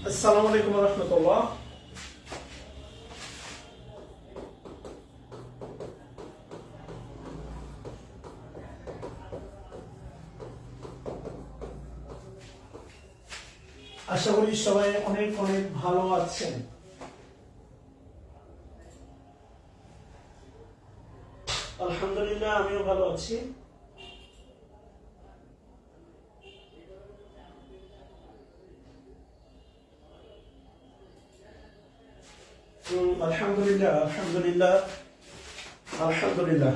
আসসালামু আলাইকুম ওয়া রাহমাতুল্লাহ। আশা করি সবাই অনেক অনেক ভালো আছেন। আলহামদুলিল্লাহ, আমিও ভালো আছি। আলহামদুলিল্লাহ আলহামদুলিল্লাহ আলহামদুলিল্লাহ।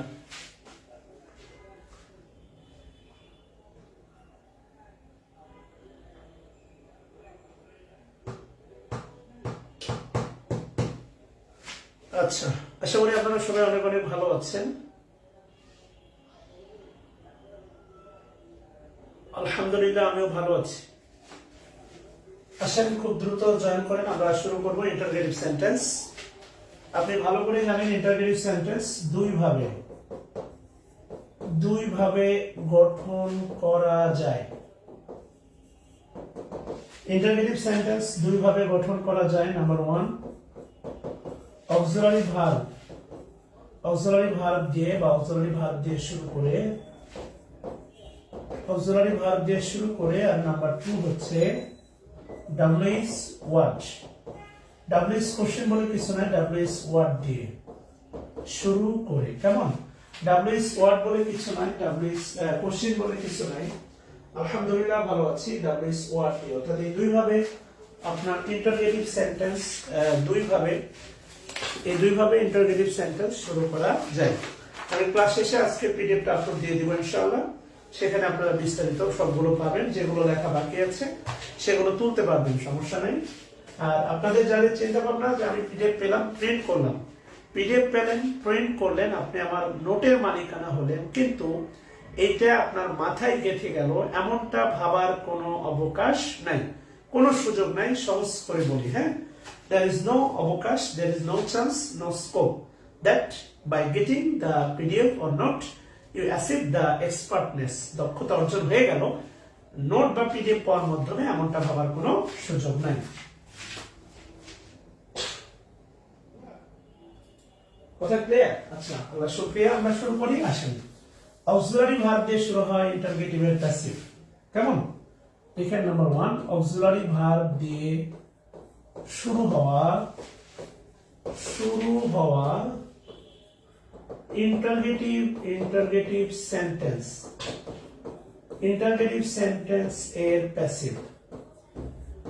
আচ্ছা, আশা করি আপনারা সবাই অনেক অনেক ভালো আছেন। আলহামদুলিল্লাহ, আমিও ভালো আছি। আসেন খুব দ্রুত জয়েন করেন, আমরা শুরু করব ইন্টারগেটিভ সেন্টেন্স। আপনি ভালো করে জানেন ইন্টারগেটিভ সেন্টেন্স দুই ভাবে গঠন করা যায়। ইন্টারগেটিভ সেন্টেন্স দুই ভাবে গঠন করা যায়। নাম্বার 1, অক্সিলারি ভার্ব দিয়ে বা অক্সিলারি ভার্ব দিয়ে শুরু করে আর নাম্বার 2 হচ্ছে ডাব্লিউএস ওয়ার্ড। ডাব্লিউএস কোশ্চেন বলে কিছু নাই, ডাব্লিউএস ওয়ার্ড দিয়ে শুরু করে। কেমন? ডাব্লিউএস ওয়ার্ড বলে কিছু নাই, ডাব্লিউএস কোশ্চেন বলে কিছু নাই। আলহামদুলিল্লাহ ভালো আছি। ডাব্লিউএস ওয়ার্ড দিয়ে, অর্থাৎ এই দুই ভাবে আপনার ইন্টারগেটিভ সেন্টেন্স দুই ভাবে ইন্টারগেটিভ সেন্টেন্স শুরু করা যায়। আমি ক্লাস শেষে আজকে পিডিএফটা আপলোড দিয়ে দিব ইনশাআল্লাহ। সেখানে আপনারা বিস্তারিত সবগুলো পাবেন, যেগুলো লেখা বাকি আছে সেগুলো তুলতে পারবেন, সমস্যা নেই। আর আপনাদের যাদের চিন্তা ভাবনা যে আমি পিডিএফ পেলাম, প্রিন্ট করলাম, পিডিএফ পেলেন, প্রিন্ট করলেন, আপনি আমার নোটের মালিকানা হলেন, কিন্তু এইটা আপনার মাথায় গেঁথে গেল এমনটা ভাবার কোনো অবকাশ নাই, কোনো সুযোগ নাই। সহজ করে বলি, হ্যাঁ, there is no অবকাশ, there is no chance, no scope that by getting the PDF or note you achieve the expertness, দক্ষতা অর্জন হয়ে গেল নোট বা পিডিএফ পাওয়ার মাধ্যমে, এমনটা ভাবার কোনো সুযোগ নাই। কথা ক্লিয়ার? আচ্ছা, আল্লাহ শুকরিয়া। আমরা শুরু করি। আসেন, অক্সিলারি ভার্ব দিয়ে শুরু হয় ইন্টারগেটিভের প্যাসিভ। কেমন? দেখেন, নাম্বার 1, অক্সিলারি ভার্ব দিয়ে শুরু হওয়া ইন্টারগেটিভ সেন্টেন্স এর প্যাসিভ।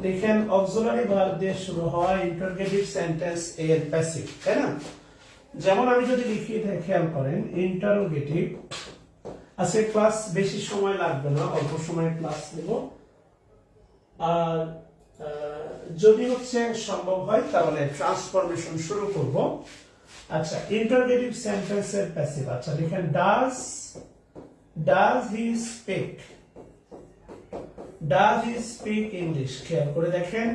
দেখেন, অক্সিলারি ভার্ব দিয়ে শুরু হয় ইন্টারগেটিভ সেন্টেন্স এর প্যাসিভ, তাই না? যেমন আমি যদি লিখি, খেয়াল করেন, ইন্টারোগেটিভ। আজকে ক্লাস বেশি সময় লাগবে না, অল্প সময় ক্লাস নেব। আর যদি হচ্ছে সম্ভব হয় তাহলে ট্রান্সফরমেশন শুরু করব। আচ্ছা, ইন্টারোগেটিভ সেন্টেন্সের প্যাসিভ। আচ্ছা, লিখেন, ডাজ হি স্পিক ইংলিশ। খেয়াল করে দেখেন,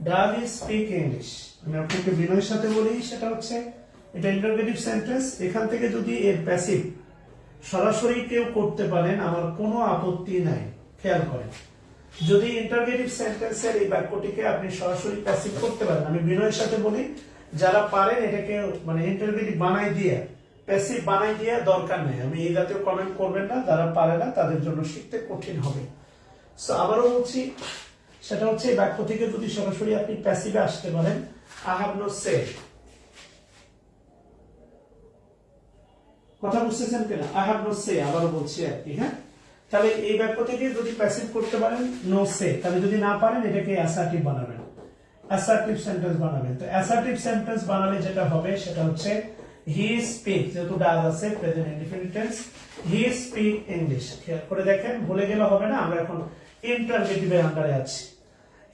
ডাজ হি স্পিক ইংলিশ। আমি আপনাকে বিনয়ের সাথে বলি, সেটা হচ্ছে এটা ইন্টারোগেটিভ সেন্টেন্স। এখান থেকে যদি এর প্যাসিভ সরাসরি কেউ করতে পারেন, আমার কোনো আপত্তি নাই। খেয়াল করেন, যদি ইন্টারোগেটিভ সেন্টেন্সের এই বাক্যটিকে আপনি সরাসরি প্যাসিভ করতে পারেন, আমি বিনয়ের সাথে বলি, যারা পারেন এটাকে মানে ইন্টারোগেটিভ বানাই দিয়ে, প্যাসিভ বানাই দিয়ে দরকার নেই। আমি এই জাতীয় কমেন্ট করবেন না, যারা পারে না তাদের জন্য শিখতে কঠিন হবে। সো আবারও বলছি, সেটা হচ্ছে এই বাক্য থেকে যদি সরাসরি আপনি প্যাসিভে আসতে পারেন, আই হ্যাভ নো সে। কথা বুঝতেছেন কিনা? আই হ্যাভ নো সে, আবারও বলছি আর কি, হ্যাঁ। তাহলে এই বাক্য থেকে যদি প্যাসিভ করতে পারেন, নো সে, তাহলে যদি না পারেন এটাকে অ্যাসার্টিভ বানাবেন, অ্যাসার্টিভ সেন্টেন্স বানাবেন। তো অ্যাসার্টিভ সেন্টেন্স বানালে যেটা হবে সেটা হচ্ছে হি স্পিক, যেহেতু ডাজ আছে, present indefinite tense, he speak English. খেয়াল করে দেখেন, ভুলে গেলে হবে না, আমরা এখন ইন্টারগেটিভের আন্ডারে আছি।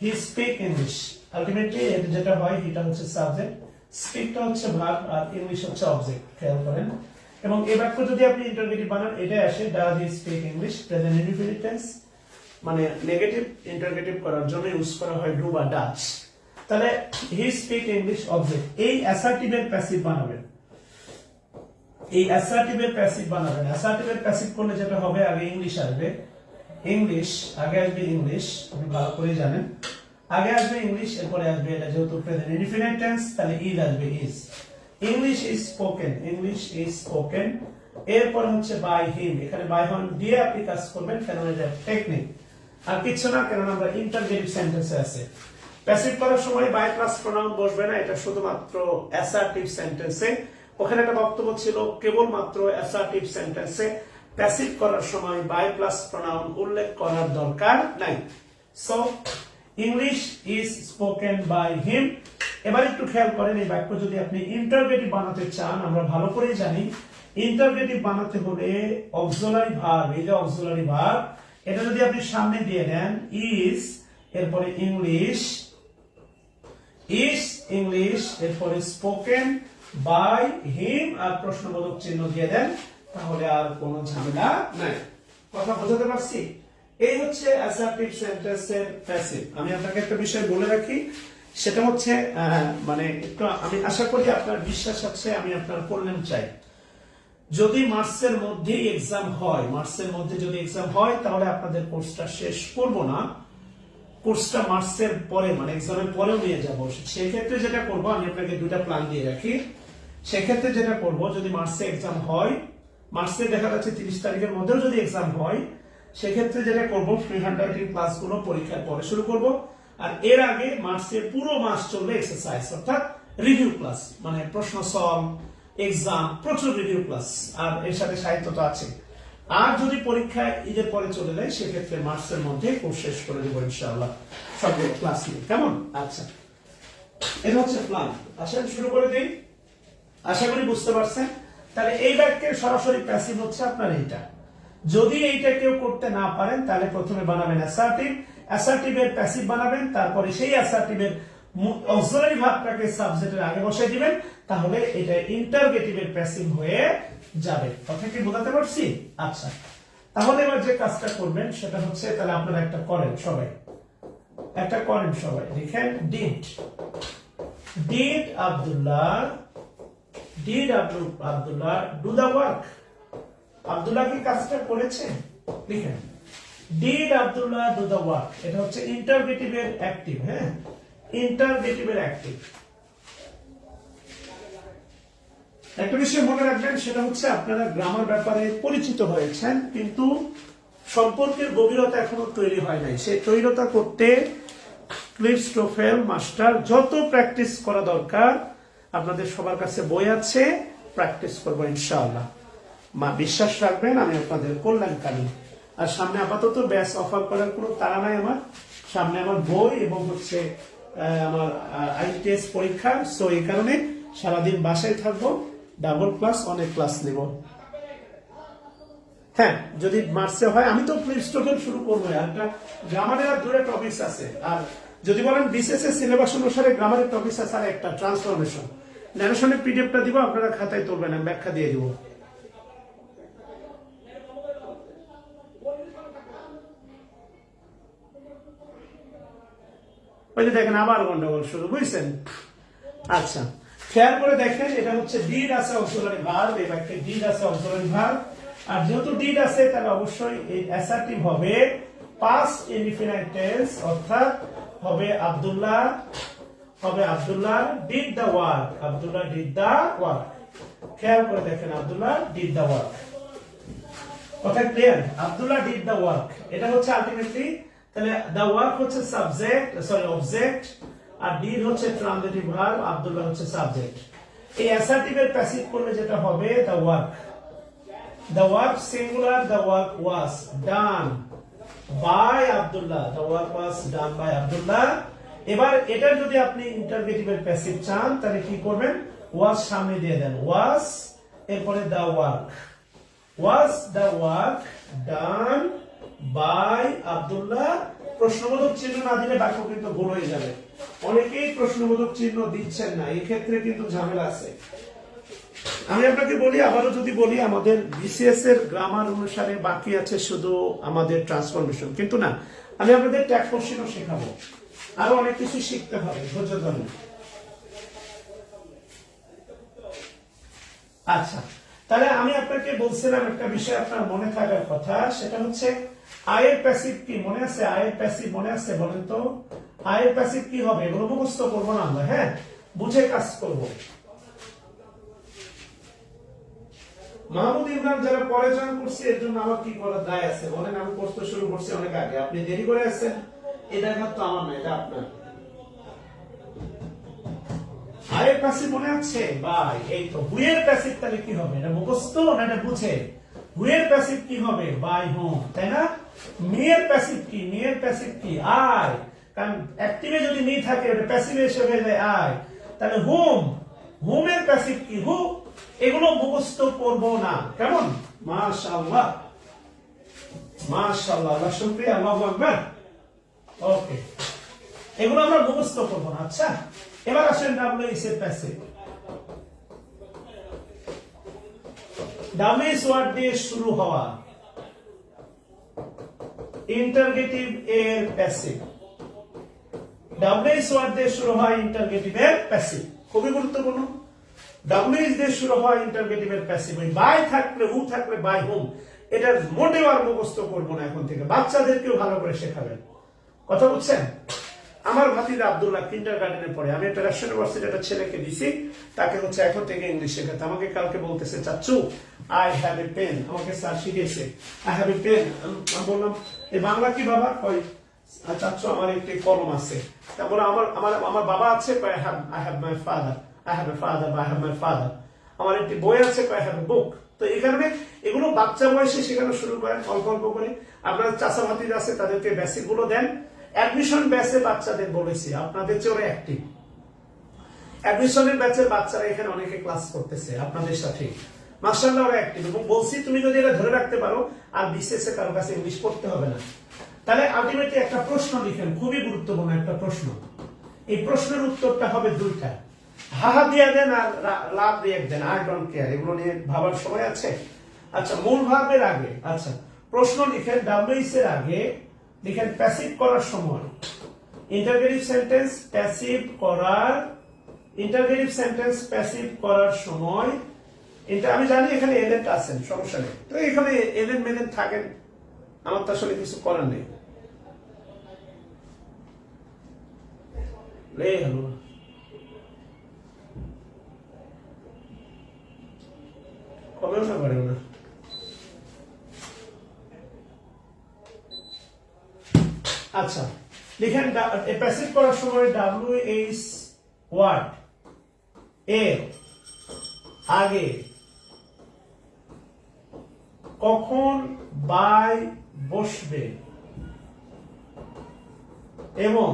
হি স্পিক ইংলিশ, আলটিমেটলি এটা যেটা হয়, হিটা হচ্ছে সাবজেক্ট, স্পিকটা হচ্ছে ভার্ব, আর ইংলিশ হচ্ছে অবজেক্ট। খেয়াল করেন, এবং এই বাক্য যদি আপনি ইন্টারগেটিভ বানান, এটাই আসে, does he speak English, present indefinite tense, মানে নেগেটিভ ইন্টারগেটিভ করার জন্য ইউজ করা হয় ডু বা ডাজ। তাহলে হি স্পিক ইংলিশ অবজেক্ট। এই অ্যাসার্টিভের প্যাসিভ বানাবেন, অ্যাসার্টিভের প্যাসিভ করলে যেটা হবে, আগে ইংলিশ আসবে, আগে আসবে ইংলিশ, আপনি ভালো করে জানেন। আগে আসবে ইংলিশ, এরপরে আসবে এটা যেহেতু প্রেজেন্ট ইনডিফিনিট টেন্স, তাহলে ইজ আসবে is. English is spoken, English is spoken. এরপরে হচ্ছে বাই হিম, এখানে বাই হন দিয়ে আপনি কাজ করবেন, কেন এটা টেকনিক আর কিছু না, কেন আমরা ইন্টারগেটিভ সেন্টেন্সে আছে। প্যাসিভ করার সময় বাই প্লাস প্রোনাউন বসবে না, এটা শুধুমাত্র অ্যাসার্টিভ সেন্টেন্সে। ওখানে একটা বক্তব্য ছিল কেবলমাত্র অ্যাসার্টিভ সেন্টেন্সে প্যাসিভ করার সময় বাই প্লাস প্রোনাউন উল্লেখ করার দরকার নাই। So English is spoken by him. এবার একটু খেয়াল করেন, এই বাক্য যদি আপনি ইন্টারগেটিভ বানাতে চান, আমরা ভালো করেই জানি ইন্টারগেটিভ বানাতে হলে অক্সিলারি ভার্ব, এই যে অক্সিলারি ভার্ব, এটা যদি আপনি সামনে দিয়ে দেন ইজ, এরপরে ইংলিশ, ইজ ইংলিশ, এরপরে স্পোকেন বাই হিম আর প্রশ্নবোধক চিহ্ন দিয়ে দেন, তাহলে আর কোনো ঝামেলা নাই। কথা বোঝাতে পারছি? এই হচ্ছে অ্যাসার্টিভ সেন্টেন্সের প্যাসিভ। আমি আপনাকে একটা বিষয় বলে রাখি, সেটা হচ্ছে মানে একটু আমি আশা করি আপনার বিশ্বাস আছে, আমি আপনার কল্যাণ চাই। যদি মার্চের মধ্যেই এক্সাম হয়, মার্চের মধ্যে যদি এক্সাম হয়, তাহলে আপনাদের কোর্সটা শেষ করব না, কোর্সটা মার্চের পরে মানে এক্সামের পরেও নিয়ে যাব। সেই ক্ষেত্রে যেটা করব, আমি আপনাকে দুইটা প্ল্যান দিয়ে রাখি। সেক্ষেত্রে যেটা করব, যদি মার্চে এক্সাম হয়, মার্চে দেখা যাচ্ছে 30 তারিখের মধ্যেও যদি এক্সাম হয়, সেক্ষেত্রে যেটা করব, ফ্রি হ্যান্ডরাইটিং ক্লাসগুলো পরীক্ষার পরে শুরু করব। আর এর আগে মার্চের পুরো মাস চলবে এক্সারসাইজ, অর্থাৎ রিভিউ ক্লাস, মানে প্রশ্ন সলভ, এক্সাম, প্রচুর রিভিউ ক্লাস, আর এর সাথে সাহিত্য তো আছে। আর যদি পরীক্ষা ঈদের পরে চলে যায়, সেক্ষেত্রে মার্চের মধ্যে কোর্স শেষ করে দেবো ইনশাআল্লাহ, সবগুলো ক্লাস নিয়ে। কেমন? আচ্ছা, এটা হচ্ছে প্ল্যান। আসেন শুরু করে দিই। আশা করি বুঝতে পারছেন। তাহলে এই বাক্যের সরাসরি প্যাসিভ হচ্ছে আপনার এইটা। যদি এইটা কেউ করতে না পারেন, তাহলে প্রথমে বানাবেন অ্যাসার্টিভ, অ্যাসার্টিভের প্যাসিভ বানাবেন, তারপরে সেই অ্যাসার্টিভের অক্সিলারি ভার্বটাকে সাবজেক্টের আগে বসাই দিবেন, তাহলে এটা ইন্টারগেটিভের প্যাসিভ হয়ে যাবে। কথা কি বোঝাতে পারছি? আচ্ছা, তাহলে এবার যে কাজটা করবেন সেটা হচ্ছে, তাহলে আপনারা একটা করেন সবাই, একটা করেন সবাই, লিখেন did, did Abdullah, did Abdullah do the work. Abdullah কি কাজটা করেছে? লিখেন did Abdullah do the work. এটা হচ্ছে ইন্টারগেটিভের অ্যাক্টিভ। হ্যাঁ, ইন্টারগেটিভের অ্যাক্টিভ। একটা বিষয় মনে রাখবেন, সেটা হচ্ছে আপনারা গ্রামার ব্যাপারে পরিচিত হয়েছেন, কিন্তু সম্পর্কের গভীরতা এখনো তৈরি হয় নাই। সেই তৈরিতা করতে ক্লিপস টোফেল মাস্টার যত প্র্যাকটিস করা দরকার, আপনাদের সবার কাছে বই আছে, প্র্যাকটিস করবো ইনশাআল্লাহ। মা বিশ্বাস রাখবেন, আমি আপনাদের কল্যাণকারী। আর সামনে আপাতত ব্যাচ অফার করার কোনো তাড়া নাই আমার, সামনে আমার বই এবং হচ্ছে আমার আইটিএস পরীক্ষা। সো এই কারণে সারাদিন বাসায় থাকবো, ডাবল ক্লাস, অনেক ক্লাস নেব। হ্যাঁ, যদি মার্চে হয়, আমি তো ক্লিপস টোফেল শুরু করবো। আর গ্রামারের আর দুটো টপিকস আছে, আর যদি বলেন বিসিএস এর সিলেবাস অনুসারে গ্রামারের টপিকস আছে, আর একটা ট্রান্সফরমেশন। ন্যারেশনের পিডিএফটা দিব, আপনারা খাতায় তুলবেন, আমি ব্যাখ্যা দিয়ে দিব। ওই যে দেখেন আবার গন্ডগোল শুরু, বুঝছেন? আচ্ছা, খেয়াল করে দেখেন, এটা হচ্ছে ডিড আছে অক্সিলারি ভার্ব, এই বাক্যে ডিড আছে অক্সিলারি ভার্ব। আর যেহেতু ডিড আছে, তাহলে অবশ্যই এই অ্যাসার্টিভ হবে পাস্ট ইনডিফিনিট টেন্স, অর্থাৎ হবে আব্দুল্লাহ, হবে Abdullah did the work, Abdullah did the work. খেয়াল করে দেখেন, আব্দুল্লাহ ডিড দা ওয়ার্ক। কথা clear? Abdullah did the work, এটা হচ্ছে আলটিমেটলি, তাহলে দা ওয়ার্ক হচ্ছে সাবজেক্ট, সরি অবজেক্ট, আর ডিড হচ্ছে ট্রানজিটিভ ভার্ব, আব্দুল্লাহ হচ্ছে সাবজেক্ট। এই অ্যাসার্টিভের প্যাসিভ করলে যেটা হবে, the work, the work singular, the work was done by Abdullah, the work was done by Abdullah। এবার এটার যদি আপনি ইন্টারগেটিভের প্যাসিভ চান, তাহলে কি করবেন, was সামনে দিয়ে দেন, was, এরপরে the work, was the work done by Abdullah। প্রশ্নবোধক চিহ্ন না দিলে বাক্য কিন্তু ভুল হয়ে যাবে। অনেকেই প্রশ্নবোধক চিহ্ন দিচ্ছেন না, এই ক্ষেত্রে কিন্তু ঝামেলা আছে। আমি আপনাকে বলি, আবারও যদি বলি, আমাদের বিসিএস এর গ্রামার অনুসারে বাকি আছে শুধু আমাদের ট্রান্সফরমেশন, কিন্তু না, আমি আপনাদের ট্যাগ কোশ্চেনও শেখাবো, আরো অনেক কিছু শিখতে হবে, ধৈর্য ধরুন। আচ্ছা, তাহলে আমি আপনাকে বলছিলাম একটা বিষয় আপনার মনে থাকার কথা, সেটা হচ্ছে আয়ের প্যাসিভ কি মনে আছে? আয়ের প্যাসিভ মনে আছে? বলেন তো, আয়ের প্যাসিভ কি হবে এগুলো মুখস্থ করবো না আমরা, হ্যাঁ, বুঝে কাজ করব। মাহমুদ ইমরান যারা পরে জয়েন করছে এর জন্য আমার কি করার দায় আছে বলেন? আমি পড়তে শুরু করছি অনেক আগে, আপনি দেরি করে আসছেন, এটা তো আমার না, এটা আপনার। আয়ের প্যাসিভ মনে আছে ভাই? এই তো হুয়ের প্যাসিভ তাহলে কি হবে? এটা মুখস্থ না এটা বুঝে? হুয়ের প্যাসিভ কি হবে? বাই হোম, তাই না? মেয়ের প্যাসিভ কি? মেয়ের প্যাসিভ কি? আই, কারণ অ্যাক্টিভে যদি মি থাকে ওটা প্যাসিভে এসে হয়ে যায় আই। তাহলে হোম, হোমের প্যাসিভ কি? হু। এগুলো মুখস্থ করব না, কেমন? মাশাআল্লাহ মাশাআল্লাহ, আল্লাহ শুকরিয়া, আল্লাহু আকবার। ওকে, এগুলো আমরা মুখস্থ করব না। আচ্ছা, এবার আসেন ডাব্লিউএস এর প্যাসিভ। ডাব্লিউএস ওয়ার্ড দিয়ে শুরু হওয়া ইন্টারগেটিভ এর প্যাসিভ। ডাব্লিউএস ওয়ার্ড দিয়ে শুরু হয় ইন্টারগেটিভ এর প্যাসিভ, খুবই গুরুত্বপূর্ণ। ডাব্লিউএস দিয়ে শুরু হয় ইন্টারগেটিভ এর প্যাসিভ। ওই বাই থাকলে, হু থাকলে বাই হোম, এটা মোটেও আর মুখস্থ করবো না এখন থেকে, বাচ্চাদেরকেও ভালো করে শেখাবেন। কথা বুঝছেন? আমার ভাতিজা আব্দুল্লাহ কিন্ডারগার্টেনে পড়ে, আমি একটা রাজশাহী ইউনিভার্সিটির একটা ছেলেকে দিছি, তাকে হচ্ছে এখন থেকে ইংলিশ শেখাতে। আমাকে কালকে বলতেছে, চাচ্চু আই হ্যাভ এ পেন, আমাকে স্যার শিখিয়েছে আই হ্যাভ এ পেন। আমি বললাম এই বাংলা কি বাবা? কয় চাচ্চু আমার একটি কলম আছে। তারপরে আমার আমার আমার বাবা আছে, কয় I have my father, I have a father বা আই হ্যাভ মাই ফাদার। আমার একটি বই আছে, কয় আই হ্যাভ এ বুক। তো এই কারণে এগুলো বাচ্চা বয়সে শেখানো শুরু করেন অল্প অল্প করে। আপনার চাচা ভাতিজা আছে তাদেরকে বেসিক গুলো দেন। অ্যাডমিশন ব্যাচে বাচ্চাদের বলেছি আপনাদের চেয়ে ওরা অ্যাক্টিভ। অ্যাডমিশনের ব্যাচের বাচ্চারা এখানে অনেকে ক্লাস করতেছে আপনাদের সাথে, মাশাআল্লাহ ওরা অ্যাক্টিভ। এবং বলছি তুমি যদি এটা ধরে রাখতে পারো আর বিশেষে কারো কাছে ইংলিশ পড়তে হবে না। তাহলে আলটিমেটলি একটা প্রশ্ন লিখেন, খুবই গুরুত্বপূর্ণ একটা প্রশ্ন। এই প্রশ্নের উত্তরটা হবে দুইটা, হাহা দিয়ে দেন আর লাভ দিয়ে দেন, আই ডোন্ট কেয়ার। এগুলো নিয়ে ভাবার সময় আছে? আচ্ছা, মূল ভাবের আগে, আচ্ছা প্রশ্ন লিখেন, ডাব্লিউএস এর আগে লিখেন প্যাসিভ করার সময় ইন্টারগেটিভ সেন্টেন্স প্যাসিভ করার, ইন্টারগেটিভ সেন্টেন্স প্যাসিভ করার সময়। আমি জানি এখানে এলেন আছেন, সমস্যা নেই, তো এখানে এলেন মেলেন থাকেন, আমার তো আসলে কিছু করার নেই। হ্যালো, কবেও না পারেও না। আচ্ছা লিখেন প্যাসিভ করার সময় ডাব্লিউএইচ ওয়ার্ড এর আগে কখন বাই বসবে এবং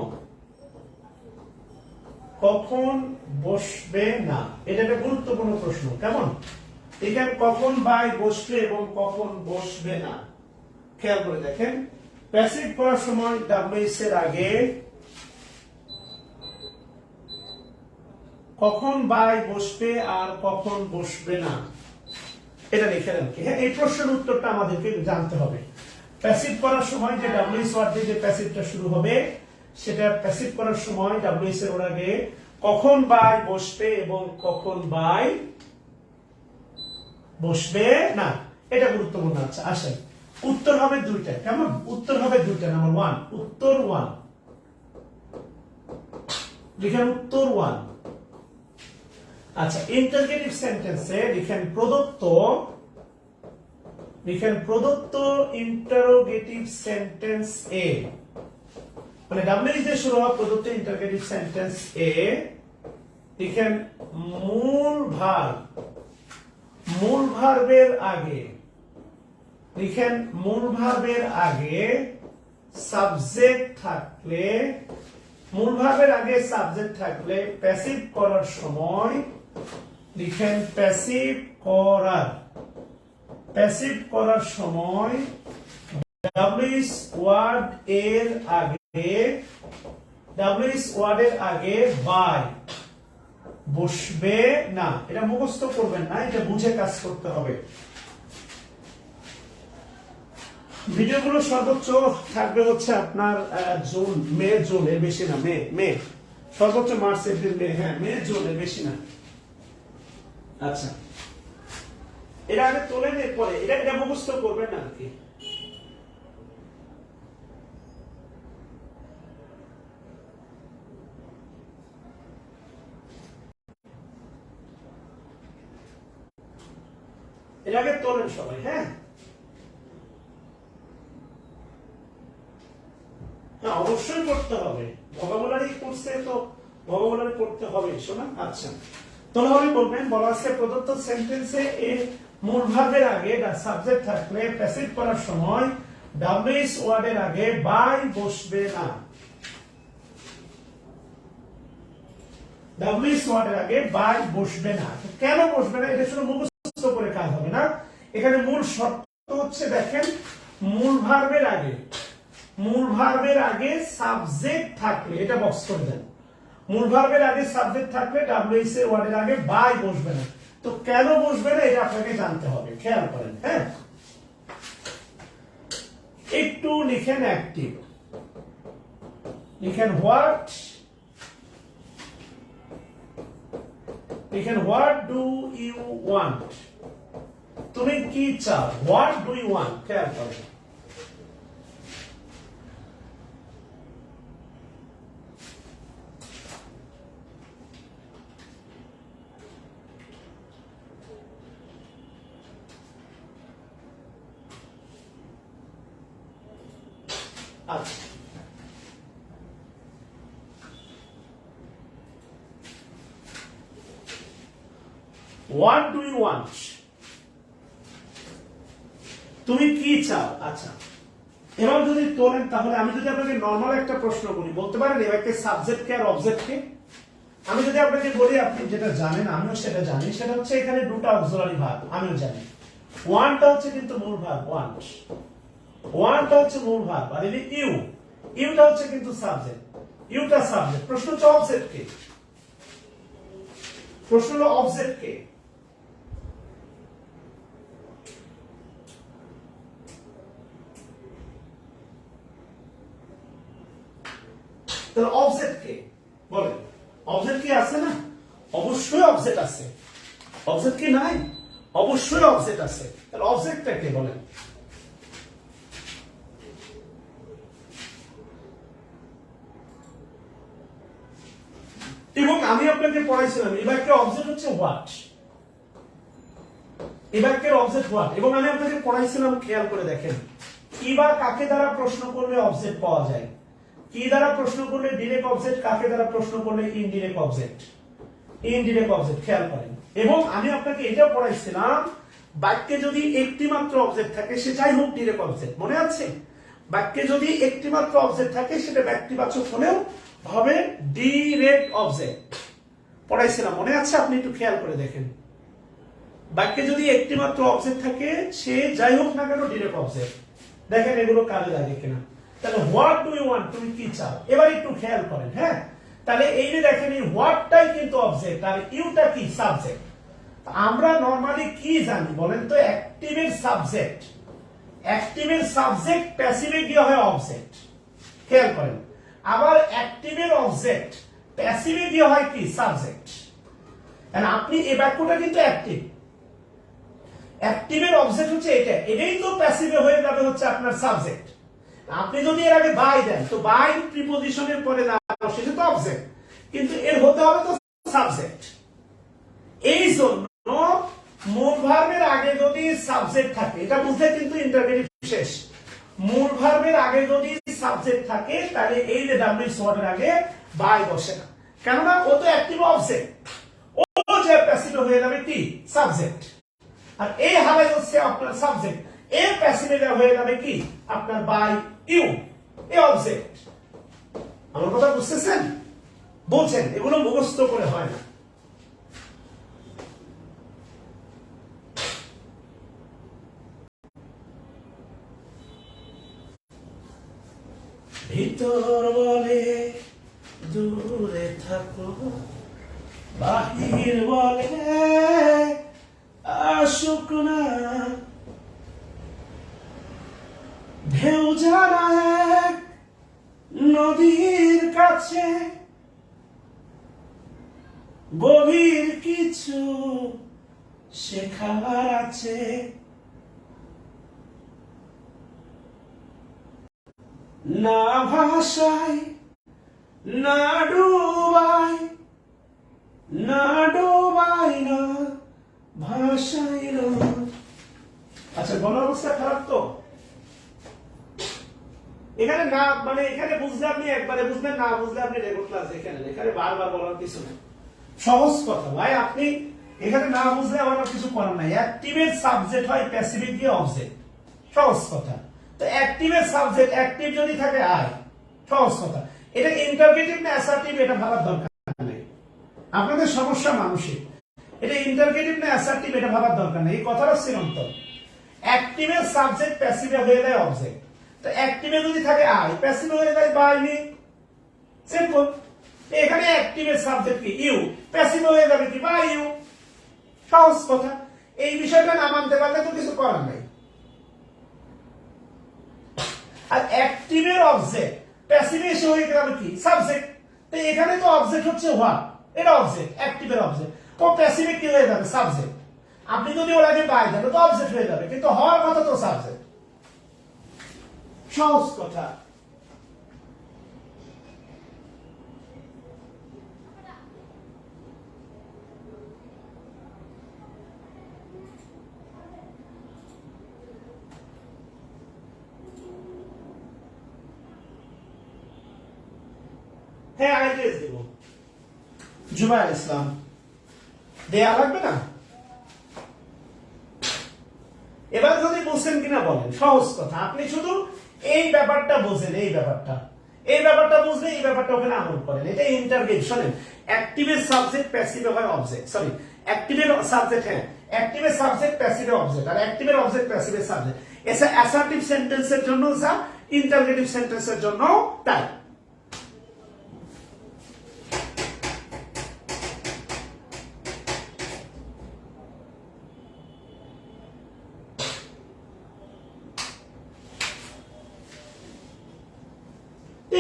কখন বসবে না? এটা একটা গুরুত্বপূর্ণ প্রশ্ন, কেমন? এখানে কখন বাই বসবে এবং কখন বসবে না, খেয়াল করে দেখেন। প্যাসিভ করার সময় ডাব্লিউএস এর আগে কখন বাই বসবে আর কখন বসবে না, এটা লিখে দেন। হ্যাঁ, এই প্রশ্নের উত্তরটা আমাদেরকে জানতে হবে। প্যাসিভ করার সময় যে ডাব্লিউএস ওয়ার্ড দিয়ে যে প্যাসিভটা শুরু হবে, সেটা প্যাসিভ করার সময় ডাব্লিউএস এর আগে কখন বাই বসবে এবং কখন বাই বসবে না, এটা গুরুত্বপূর্ণ। আচ্ছা আসেন, উত্তর হবে দুইটা, কেমন? উত্তর হবে দুইটা। নাম্বার ওয়ান, উত্তর ওয়ান লিখেন, উত্তর ওয়ান। আচ্ছা, ইন্টারগেটিভ সেন্টেন্সে লিখেন প্রদত্ত, লিখেন প্রদত্ত ইন্টারোগেটিভ সেন্টেন্স এ, মানে ডাব্লিউএস দিয়ে শুরু হওয়া প্রদত্ত ইন্টারগেটিভ সেন্টেন্স এ লিখেন মূল ভার্ব, মূল ভার্বের আগে লিখেন মূল ভার্বের আগে সাবজেক্ট থাকলে, মূল ভার্বের আগে সাবজেক্ট থাকলে প্যাসিভ করার সময় লিখেন প্যাসিভ করার, প্যাসিভ করার সময় ডাব্লিউএস ওয়ার্ড এর আগে, ডাব্লিউএস ওয়ার্ডের আগে বাই বসবে না। এটা মুখস্থ করবেন না, এটা বুঝে কাজ করতে হবে। ভিডিওগুলো সর্বোচ্চ থাকবে হচ্ছে আপনার জুন, মে, জুন, এর বেশি না। মে, মে সর্বোচ্চ, মার্চ, এপ্রিল, মে, হ্যাঁ মে, জুন, এর বেশি না। আচ্ছা, এটা আগে তোলেন, এরপরে এটা মুখস্থ করবেন না আর কি। এর আগে তোলেন সবাই। হ্যাঁ, অবশ্যই পড়তে হবে, ভোকাবুলারি কোর্সে তো ভোকাবুলারি পড়তে হবে শোনা। আচ্ছা, তাহলে বলবেন, বলা আছে প্রদত্ত সেন্টেন্সে এর মূল ভার্বের আগে সাবজেক্ট থাকলে প্যাসিভ করার সময় ডাব্লিউএস ওয়ার্ডের আগে বাই বসবে না। ডাব্লিউএস ওয়ার্ডের আগে বাই বসবে না। কেন বসবে না? এটা শুধু মুখস্থ করে কাজ হবে না। এখানে মূল শর্ত হচ্ছে, দেখেন, মূল ভার্বের আগে সাবজেক্ট থাকলে, এটা বক্স করে দেন, মূল ভার্বের আগে সাবজেক্ট থাকলে ডাব্লিউএস এর ওয়ার্ডের আগে বাই বসবে না। তো কেন বসবে না এটা আপনাকে জানতে হবে, খেয়াল করেন। হ্যাঁ, একটু লিখেন অ্যাক্টিভ, লিখেন হোয়াট, লিখেন হোয়াট ডু ইউ ওয়ান্ট, তুমি কি চাও, হোয়াট ডু ইউ ওয়ান্ট, খেয়াল করেন। আচ্ছা, হোয়াট ডু ইউ ওয়ান্ট, তুমি কি চাও। আচ্ছা, এবার যদি তোলেন, তাহলে আমি যদি আপনাকে নরমাল একটা প্রশ্ন করি, বলতে পারেন এবারে সাবজেক্ট কে আর অবজেক্ট কে? আমি যদি আপনাকে বলি, আপনি যেটা জানেন আমিও সেটা জানি, সেটা হচ্ছে এখানে দুটো অক্সিলারি ভার্ব আমিও জানি। ওয়ানটা হচ্ছে কিন্তু মূল ভার্ব, ওয়ানটা হচ্ছে মূল ভার্ব, আর এই ইউটা হচ্ছে কিন্তু সাবজেক্ট, ইউটা সাবজেক্ট। প্রশ্ন হচ্ছে অবজেক্ট কে, প্রশ্ন হলো অবজেক্ট কে। তাহলে অবজেক্ট কে বলেন? অবজেক্ট কি আছে না? অবশ্যই অবজেক্ট আছে। অবজেক্ট কি নাই? অবশ্যই অবজেক্ট আছে। তাহলে অবজেক্টটা কে বলেন? এবং আমি আপনাকে পড়াইছিলাম এই বাক্যের অবজেক্ট হচ্ছে হোয়াট, এই বাক্যের অবজেক্ট হোয়াট, এবং আমি আপনাকে পড়াইছিলাম, খেয়াল করে দেখেন, কি বা কাকে দ্বারা প্রশ্ন করলে অবজেক্ট পাওয়া যায়, কি দ্বারা প্রশ্ন করলে ডিরেক্ট অবজেক্ট, কাকে দ্বারা প্রশ্ন করলে ইনডিরেক্ট অবজেক্ট, ইনডিরেক্ট অবজেক্ট, খেয়াল করেন। এবং আমি আপনাকে এটাও পড়াইছিলাম, বাক্যে যদি একটি মাত্র অবজেক্ট থাকে, সে যাই হোক ডিরেক্ট অবজেক্ট, মনে আছে? বাক্যে যদি একটি মাত্র অবজেক্ট থাকে, সেটা ব্যক্তিবাচক হলেও হবে ডিরেক্ট অবজেক্ট, পড়াইছিলাম, মনে আছে? আপনি একটু খেয়াল করে দেখেন, বাক্যে যদি একটি মাত্র অবজেক্ট থাকে, সে যাই হোক না কেন ডিরেক্ট অবজেক্ট। দেখেন এগুলো কাজে লাগে কিনা। তাহলে হোয়াট ডু ইউ ওয়ান্ট, তুমি কি চাও। এবার একটু খেয়াল করেন। হ্যাঁ, তাহলে এই যে দেখেন, এই হোয়াটটাই কিন্তু অবজেক্ট আর ইউটা কি সাবজেক্ট। আমরা নরমালি কি জানি বলেন তো? অ্যাক্টিভের সাবজেক্ট, অ্যাক্টিভের সাবজেক্ট প্যাসিভে গিয়ে হয় অবজেক্ট, খেয়াল করেন। আবার অ্যাক্টিভের অবজেক্ট প্যাসিভে গিয়ে হয় কি সাবজেক্ট। আপনি এই বাক্যটা কিন্তু অ্যাক্টিভ, অ্যাক্টিভের অবজেক্ট হচ্ছে এটা, এটাই তো প্যাসিভে হয়ে যাবে হচ্ছে আপনার সাবজেক্ট। আপনি যদি এর আগে বাই দেন, তো বাই প্রিপজিশনের পরে দাও, সেটা তো অবজেক্ট, কিন্তু এর হতে হবে তো সাবজেক্ট। এই জন্য মূল ভার্বের আগে যদি সাবজেক্ট থাকে, এটা বুঝলে কিন্তু ইন্টারগ্রেটিভ শেষ। মূল ভার্বের আগে যদি সাবজেক্ট থাকে, তাহলে এই যে ডাব্লিউএস ওয়ার্ডের আগে বাই বসে না, কেননা ও তো অ্যাক্টিভ অবজেক্ট, ও যে প্যাসিভ হয়ে যাবে কি সাবজেক্ট। আর এই হালাই হচ্ছে আপনার সাবজেক্ট, এ প্যাসিভ হয়ে যাবে কি আপনার বাই ইউ, এ অবজেক্ট। আমার কথা বুঝতেছেন? বলছেন, এগুলো মুখস্থ করে হয় না। ভিতর বলে দূরে থাকো, বাহির বলে আসুক না, ঢেউ যারা এক নদীর কাছে, গভীর কিছু শেখার আছে। না ভাষায় না ডুবাই, না ডুবাই না ভাষায় না, আচ্ছা, গণার অবস্থা খারাপ তো? এখানে না মানে এখানে বুঝলে আপনি একবারে বুঝবেন, না বুঝলে আপনি রেকর্ড ক্লাস দেখে নেন, এখানে বারবার বলার কিছু নেই। সহজ কথা ভাই, আপনি এখানে না বুঝলে আমার কিছু করার নাই। অ্যাক্টিভের সাবজেক্ট হয় প্যাসিফিক দিয়ে অবজেক্ট, সহজ কথা। তো অ্যাক্টিভের সাবজেক্ট অ্যাক্টিভ যদি থাকে আই, সহজ কথা। এটা ইন্টারগেটিভ না অ্যাসার্টিভ এটা ভাবার দরকার নেই, আপনাদের সমস্যা মানসিক। এটা ইন্টারগেটিভ না অ্যাসার্টিভ এটা ভাবার দরকার নেই, এই কথাটা চিরন্তন। অ্যাক্টিভের সাবজেক্ট প্যাসিভে হয়ে যায় অবজেক্ট, তো অ্যাক্টিভে যদি থাকে আই, প্যাসিভে হয়ে যায় বাই মি, সিম্পল। এখানে অ্যাক্টিভের সাবজেক্ট কি ইউ, প্যাসিভে হয়ে যাবে কি বাই ইউ, সহজ কথা। এই বিষয়টা না মানতে পারলে তো কিছু করার নাই। আর অ্যাক্টিভের অবজেক্ট প্যাসিভে এসে হয়ে যাবে কি সাবজেক্ট, তো এখানে তো অবজেক্ট হচ্ছে হোয়াট, এটা অবজেক্ট, অ্যাক্টিভের অবজেক্ট। তো প্যাসিভে কি হয়ে যাবে সাবজেক্ট। আপনি যদি ওটাকে বাই দেন তো অবজেক্ট হয়ে যাবে, কিন্তু হওয়ার কথা তো সাবজেক্ট, সহজ কথা। হ্যাঁ আইডিয়াস দেব, জুবাইর ইসলাম দেয়া লাগবে না। এবার যদি বুঝছেন কিনা বলেন, সহজ কথা। আপনি শুধু এই ব্যাপারটা বোঝেন, এই ব্যাপারটা বুঝলে এই ব্যাপারটা ওখানে আমল করেন। এটা ইন্টারগেট, শোনেন, অ্যাক্টিভের সাবজেক্ট প্যাসিভে হয় অবজেক্ট, সরি অ্যাক্টিভের সাবজেক্ট, হ্যাঁ অ্যাক্টিভের সাবজেক্ট প্যাসিভে অবজেক্ট, আর অ্যাক্টিভের অবজেক্ট প্যাসিভের সাবজেক্ট। এসে অ্যাসার্টিভ সেন্টেন্সের জন্য যা, ইন্টারগেটিভ সেন্টেন্সের জন্য তাই।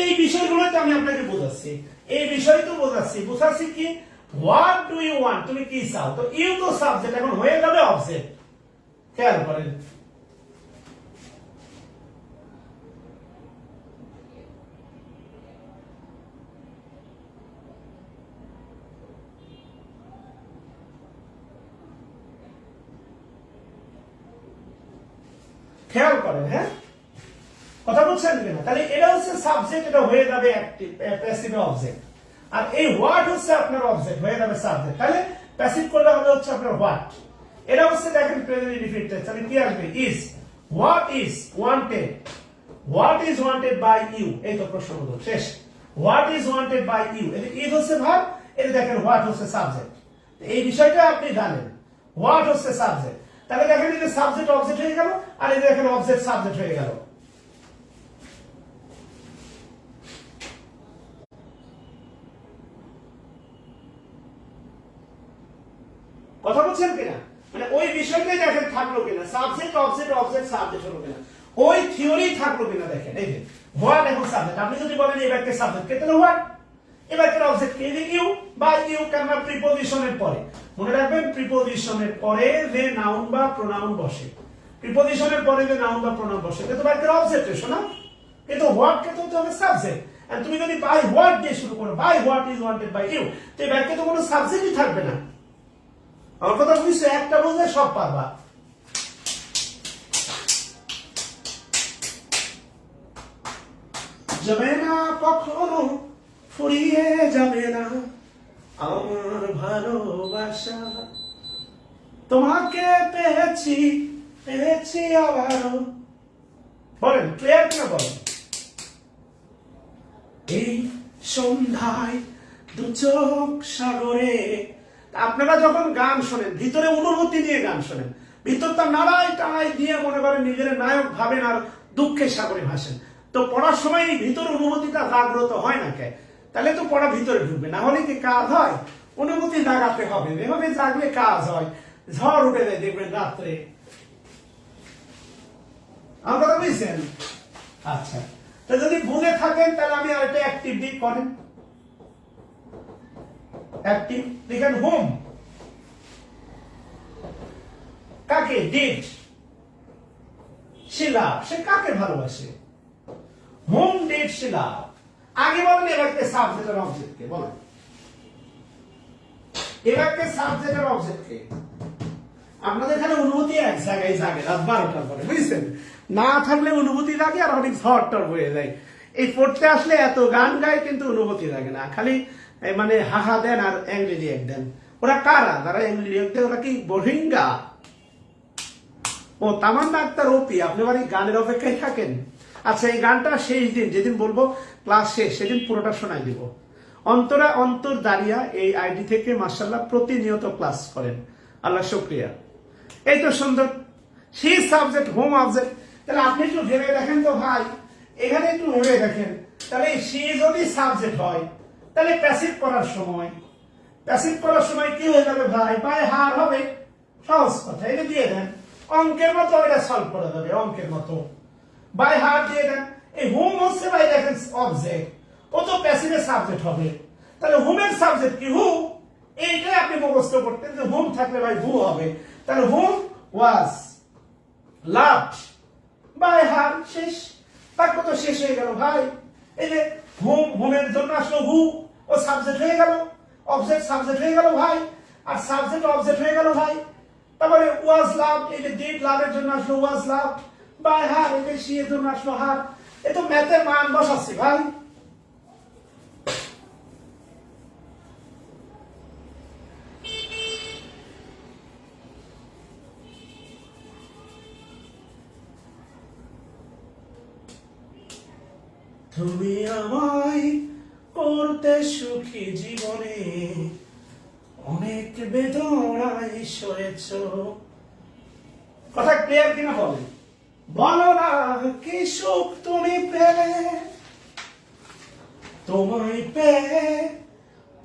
এই বিষয়গুলোতে আমি আপনাকে বোঝাচ্ছি, এই বিষয় তো বোঝাচ্ছি কি হোয়াট ডু ইউ ওয়ান্ট, তুমি কি চাও। তো ইউ তো সাবজেক্ট, এখন হয়ে যাবে অবজেক্ট, খেয়াল করেন। খেয়াল করেন, হ্যাঁ কথা বলছেন কিনা। তাহলে এটা হচ্ছে সাবজেক্ট, এটা হয়ে যাবে অ্যাক্টিভ প্যাসিভ অবজেক্ট, আর এই হোয়াট হচ্ছে আপনার অবজেক্ট, হয়ে যাবে সাবজেক্ট। তাহলে প্যাসিভ করলে হবে হচ্ছে আপনার হোয়াট। এটা হচ্ছে দেখেন প্রেজেন্ট ইনডিফিনিট টেন্স, তাহলে কি আসবে is, what is wanted, what is wanted by you, এই তো প্রশ্নবোধক শেষ। What is wanted by you, এটা ইজ হচ্ছে ভার্ব, এটা দেখেন হোয়াট হচ্ছে সাবজেক্ট। এই বিষয়টা আপনি জানেন, হোয়াট হচ্ছে সাবজেক্ট। তাহলে দেখেন এই যে সাবজেক্ট অবজেক্ট হয়ে গেল, আর এই যে দেখেন অবজেক্ট সাবজেক্ট হয়ে গেল। কথা বলছেন কিনা, মানে ওই বিষয়টাই দেখেন থাকলো কিনা, সাবজেক্ট অবজেক্ট অবজেক্ট সাবজেক্ট হলো কিনা, ওই থিওরি থাকলো কিনা দেখেন। এই যে হোয়াট এখন সাবজেক্ট, আপনি যদি বলেন এই বাক্যের সাবজেক্ট কে, তাহলে হোয়াট, এই বাক্যের অবজেক্ট কে, ইউ বা ইউ কেননা প্রিপোজিশনের পরে, মনে রাখবেন প্রিপোজিশনের পরে যে নাউন বা প্রোনাউন বসে, প্রিপোজিশনের পরে যে নাউন বা প্রোনাউন বসে, কিন্তু বাক্যের অবজেক্ট শোনা, কিন্তু হোয়াট কে তো হবে সাবজেক্ট। আর তুমি যদি বাই হোয়াট দিয়ে শুরু করো, by what is wanted by you, তো এই বাক্যে তো কোনো সাবজেক্টই থাকবে না। আমার কথা বুঝছো, একটা বুঝলে সব পারবা। যাবে না কখনো ফুরিয়ে যাবে না আমার ভালোবাসা, তোমাকে পেয়েছি পেয়েছি আবারও। বলেন ক্লিয়ার কিনা বলেন। এই সন্ধ্যায় দু চোখ সাগরে, আপনারা যখন গান শোনেন ভিতরে অনুভূতি নিয়ে গান শোনেন, ভিতরটা নাড়াই টাড়াই দিয়ে মনে করেন নিজের নায়ক ভাবেন আর দুঃখের সাগরে ভাসেন। তো পড়ার সময় এই ভিতর অনুভূতিটা জাগ্রত হয় না কে, তাহলে তো পড়া ভিতরে ঢুকবে, না হলে কি কাজ হয়। অনুভূতি জাগাতে হবে, এভাবে জাগলে কাজ হয়। ঝড় উঠে যায় দেখবেন রাত্রে। আমার কথা বুঝছেন? আচ্ছা, তো যদি বুঝে থাকেন তাহলে আমি আরেকটা অ্যাক্টিভ দিক করেন। অ্যাক্টিভ দেখেন হোম, কাকে, ডিড, শিলা, সে কাকে ভালোবাসে, হোম ডিড শিলা। আগে বলেন এবারকে সাবজেক্ট আর অবজেক্ট কে, বলেন এবারকে সাবজেক্ট আর অবজেক্ট কে। আপনাদের এখানে অনুভূতি এক জায়গায় জাগে রাত 12টার পরে, বুঝছেন? না থাকলে অনুভূতি লাগে আর অনেক ঝড় হয়ে যায়। এই পড়তে আসলে এত গান গায় কিন্তু অনুভূতি লাগে না, খালি মানে হাহা দেন আর অ্যাংরি রিয়েক্ট দেন। ওরা কারা যারা অ্যাংরি রিয়েক্ট দেয়? ওরা কি রোহিঙ্গা? ও তামান্না আক্তার ওপি, আপনি বাড়ি গানের অপেক্ষায় থাকেন? আচ্ছা, এই গানটা শেষ দিন যেদিন বলবো ক্লাস শেষ সেদিন পুরোটা শোনাই দিব। অন্তরা অন্তর দাঁড়িয়া এই আইডি থেকে মাশাআল্লাহ প্রতিনিয়ত ক্লাস করেন, আল্লাহ শুকরিয়া। এই তো সুন্দর, সি সাবজেক্ট হোম অবজেক্ট। তাহলে আপনি একটু ভেবে দেখেন তো ভাই, এখানে একটু ভেবে দেখেন, তাহলে সি যদি সাবজেক্ট হয় তাহলে প্যাসিভ করার সময় কি হয়ে যাবে ভাই? বাই হার হবে। সহজ কথা, এটা দিয়ে দেন, অঙ্কের মতো এটা সলভ করা যাবে, অঙ্কের মতো। বাই হার দিয়ে দেন। এই হোম হচ্ছে ভাই দেখেন অবজেক্ট, ও তো প্যাসিভের সাবজেক্ট হবে, তাহলে হোমের সাবজেক্ট কি? হু। এইটাই আপনি মুখস্থ করতেন যে হোম থাকলে ভাই হু হবে। তাহলে home was loved by her, শেষ। বাক্য তো শেষ হয়ে গেল ভাই। এই যে হোমের জন্য আসলো হু, ও সাবজেক্ট হয়ে গেল, অবজেক্ট সাবজেক্ট হয়ে গেল ভাই, আর সাবজেক্ট অবজেক্ট হয়ে গেল ভাই। তারপরে ওয়াজ লাভ, এই যে ডিড লাভের জন্য আসলো ওয়াজ লাভ বাই হার, এই যে সি এর জন্য আসলো হার। এ তো ম্যাথের মান বসাচ্ছি ভাই। তুমি আমায় করতে সুখী জীবনে, অনেক বেদনায় সয়েছ। কথা ক্লিয়ার কিনা বলেন? বলো না কি সুখ তুমি পেলে, তোমায় পেয়ে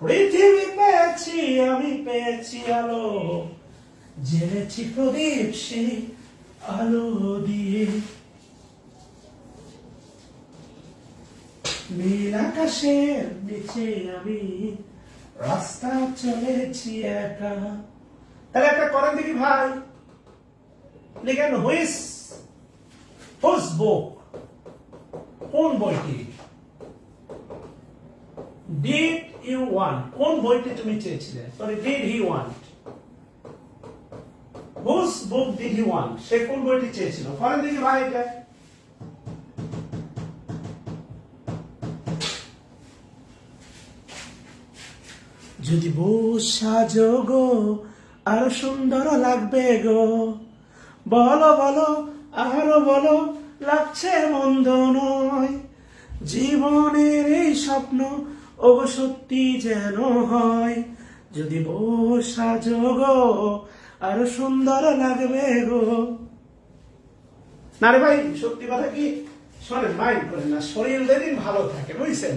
পৃথিবী পেয়েছি, আমি পেয়েছি আলো, জেনেছি প্রদীপ সেই আলো দিয়ে। নীল আকাশের নিচে আমি রাস্তা চলেছি একা। তাহলে একটা করেন দেখি ভাই, লিখেন হুইস বুক, কোন বইটি? ডিড ইউ ওয়ান্ট, কোন বইটি তুমি চেয়েছিলে? Sorry, did he want, whose book did he want, সে কোন বইটি চেয়েছিল? করেন দেখি ভাই এটা। যদি বউ সাজো গো আরো সুন্দর লাগবে গো, বলো বলো আরো বলো, লাগছে মন্দ নয়, জীবনের এই স্বপ্ন ও সত্যি যেন হয়, যদি বউ সাজো গো আরো সুন্দর লাগবে গো। না রে ভাই, সত্যি কথা কি শোনেন, মাইন্ড করেন না, শরীর যেদিন ভালো থাকে বুঝছেন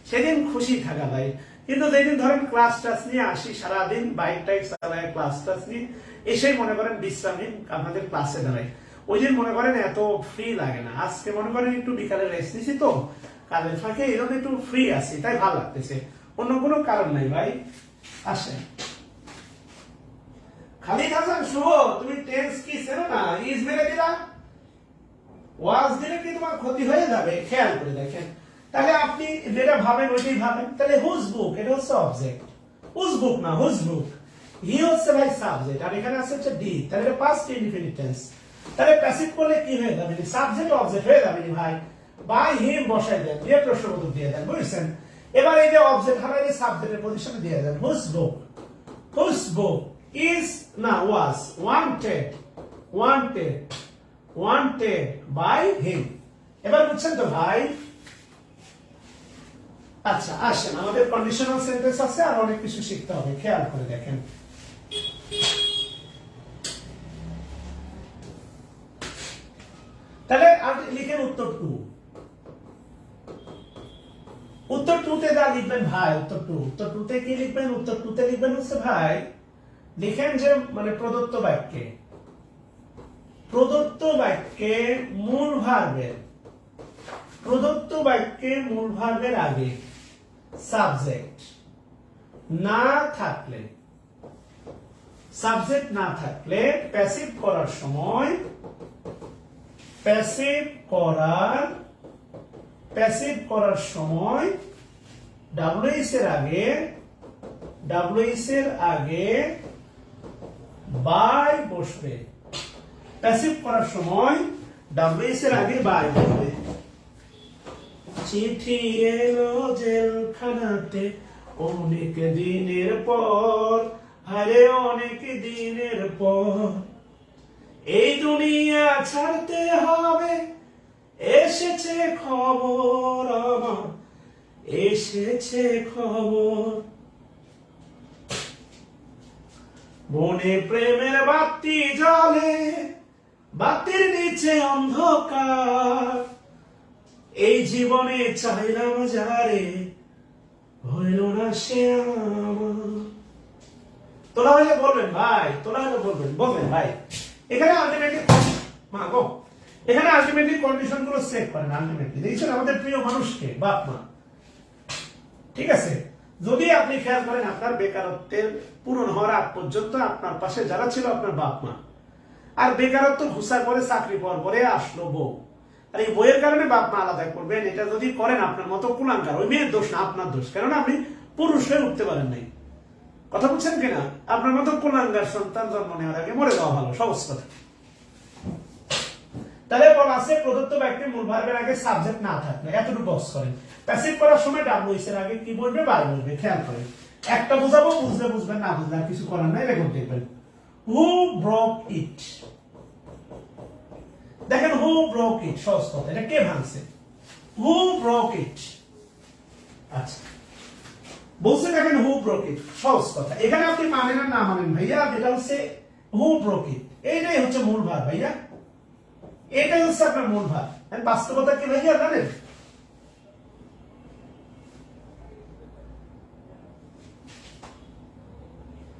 সেদিন খুশি থাকা যায়। কিন্তু যেদিন ধরেন ক্লাস টাস নিয়ে আসি, সারাদিন বাইক টাইক চালায় ক্লাস টাস নিয়ে এসে মনে করেন বিশ্রাম নিন, আপনাদের ক্লাসে দাঁড়াই, ওই দিন মনে করেন এত ফ্রি লাগে না। আজকে মনে করেন একটু বিকালে রেস্ট নিছি তো কাজের ফাঁকে, এরকম একটু ফ্রি আছি তাই ভালো লাগতেছে, অন্য কোনো কারণ নাই ভাই। আসেন খালিদ হাসান শুভ, তুমি টেন্স কি চেনো না? ইজ মেরে দিলা, ওয়াজ দিলে কি তোমার ক্ষতি হয়ে যাবে? খেয়াল করে দেখেন। তাহলে আপনি যেটা ভাবেন ওইটাই ভাবেন। তাহলে হুজ বুক, এটা হচ্ছে অবজেক্ট, হুজ বুক না হুজ বুক, হি হচ্ছে ভাই সাবজেক্ট, আর এখানে আছে হচ্ছে ডি, তাহলে এটা পাস্ট ইনডিফিনিট টেন্স। তাহলে প্যাসিভ করলে কি হয়ে যাবে? সাবজেক্ট অবজেক্ট হয়ে যাবে ভাই। বাই হিম বসাই দেন, দিয়ে প্রশ্নবোধক দিয়ে দেন, বুঝছেন? এবার এই যে অবজেক্ট হারাইলে সাবজেক্টের পজিশনে দিয়ে দেন, whose book, whose book is না was wanted, wanted wanted by him. এবার বুঝছেন তো ভাই? আচ্ছা আসেন, আমাদের কন্ডিশনাল সেন্টেন্স আছে আর অনেক কিছু শিখতে হবে, খেয়াল করে দেখেন। তাহলে আর লিখেন উত্তর 2, উত্তর 2 তে যা লিখবেন ভাই, উত্তর 2, উত্তর 2 তে কি লিখবেন? উত্তর 2 তে লিখবেন হচ্ছে ভাই, লিখেন যে মানে প্রদত্ত বাক্যে, প্রদত্ত বাক্যে মূল ভার্বের, প্রদত্ত বাক্যে মূল ভার্বের আগে সাবজেক্ট না থাকলে, সাবজেক্ট না থাকলে প্যাসিভ করার সময়, প্যাসিভ করার সময় ডাব্লিউএস এর আগে বাই বসবে। প্যাসিভ করার সময় ডাব্লিউএস এর আগে বাই বসবে। চিঠি এলো জেলখানাতে অনেক দিনের পর, আরে অনেক দিনের পর, এই দুনিয়া ছাড়তে হবে, এসেছে খবর আমার, এসেছে খবর। মনে প্রেমের বাতি জ্বলে, বাতির নিচে অন্ধকার, এই জীবনে চাইলাম যারে, হইল না সে আমার। তোলা হলে বলবেন ভাই, তোলা হলে বলবেন ভাই। এখানে আলটিমেটলি মা গো, এখানে আলটিমেটলি কন্ডিশন গুলো চেক করেন। আলটিমেটলি দেখছেন আমাদের প্রিয় মানুষকে, বাপ মা, ঠিক আছে। যদি আপনি খেয়াল করেন আপনার বেকারত্বের পূরণ হওয়ার আগ পর্যন্ত আপনার পাশে যারা ছিল আপনার বাপ মা, আর বেকারত্ব ঘুষার পরে চাকরি পাওয়ার পরে আসলো বউ, আর এই বইয়ের কারণে বাপ মা আলাদা করবেন, এটা যদি করেন আপনার মতো কুলাঙ্গার, ওই মেয়ের দোষ না, আপনার দোষ। কেননা আপনি পুরুষ হয়ে উঠতে পারেন নাই। কথা বুঝছেন কিনা? আপনার মতো কুলাঙ্গার সন্তান জন্ম নেওয়ার আগে মরে যাওয়া ভালো, সহজ কথা। তাহলে বলা আছে প্রদত্ত ব্যক্তির মূল ভার্বের আগে সাবজেক্ট না থাকলে, এতটুকু বক্স করেন। প্যাসিভ করার সময় ডাব্লিউএস এর আগে কি বলবে? বাই বলবে। খেয়াল করেন, একটা বুঝাবো, বুঝলে বুঝবেন, না বুঝলে আর কিছু করার নাই, রেকর্ড দেখবেন। হু ব্রোক ইট। দেখেন হু ব্রোক ইট, সহজ কথা, এটা কে ভাঙছে? হু ব্রোক ইট। আচ্ছা, বলছে দেখেন হু ব্রোক ইট, সহজ কথা। এখানে আপনি মানেন আর না মানেন ভাইয়া, যেটা হচ্ছে হু ব্রোক ইট, এইটাই হচ্ছে মূল ভাব ভাইয়া, এটাই হচ্ছে আপনার মূল ভাব। বাস্তবতা কি ভাইয়া জানেন?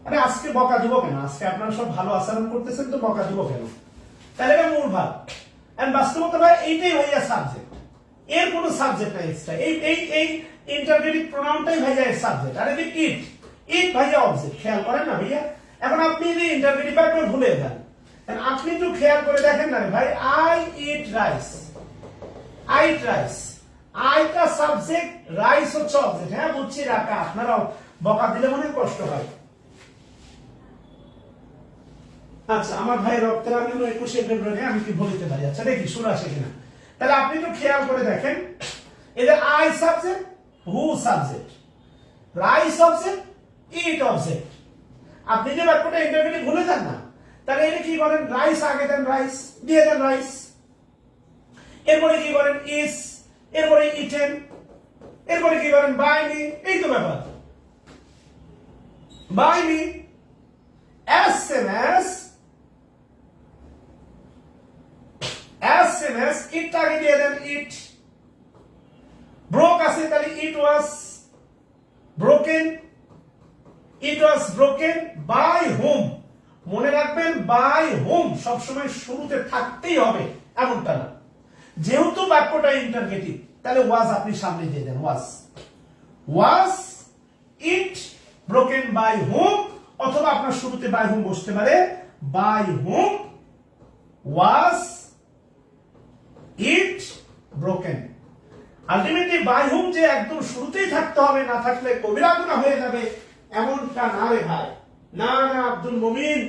আরে আজকে বকা দিব কেন? আজকে আপনারা সব ভালো আচরণ করতেছেন, তো বকা দিব কেন? তাহলে এটা মূল ভাব। বাস্তবতা ভাই এইটাই ভাইয়া সাবজেক্ট, এর কোনো সাবজেক্ট নাই এক্সট্রা। এই ইন্টারগেটিভ প্রোনাউনটাই ভাইয়া এর সাবজেক্ট, আর এই ইট, ইট ভাইয়া অবজেক্ট। খেয়াল করেন না ভাইয়া? এখন আপনি যদি ইন্টারগেটিভ ভার্ব ভুলে যান, আপনি একটু খেয়াল করে দেখেন না ভাই, I eat rice, I eat rice, আইটা সাবজেক্ট, রাইস হচ্ছে অবজেক্ট। হ্যাঁ বুঝছি, রাখা আপনারাও বকা দিলে মনে কষ্ট হয়। আচ্ছা, আমার ভাই রক্তের আগুন 21শে ফেব্রুয়ারি, আমি কি বলতে পারি? আচ্ছা দেখি শুনে আসে কিনা। তাহলে আপনি একটু খেয়াল করে দেখেন, এদের I subject, who subject, rice object, it object. আপনি যে বাক্যটা ইন্টারভিউ ভুলে যান না, তাহলে এটা কি করেন? রাইস আগে দেন, রাইস দিয়ে দেন, রাইস। এরপরে কি করেন? ইস, এরপরে ইটেন, এরপরে কি করেন? By me. এই তো ব্যাপার, by me. SMS, SMS, it আগে দিয়ে দেন, ইট। ব্রোক আছে, তাহলে it was broken, it was broken by home. মনে রাখবেন, বাই হোম সবসময় শুরুতে থাকতেই হবে এমনটা না। যেহেতু বাক্যটা ইন্টারগেটিভ, তাহলে ওয়াজ আপনি সামনে দিয়ে দেন, was, was it broken by home, অথবা আপনার শুরুতে বাই হোম বসতে পারে, by home was it broken. Ultimately by home যে একদম শুরুতেই থাকতে হবে, না থাকলে কবিরা গুনাহ হয়ে যাবে, এমনটা না রে ভাই। না না আব্দুল মুমিন,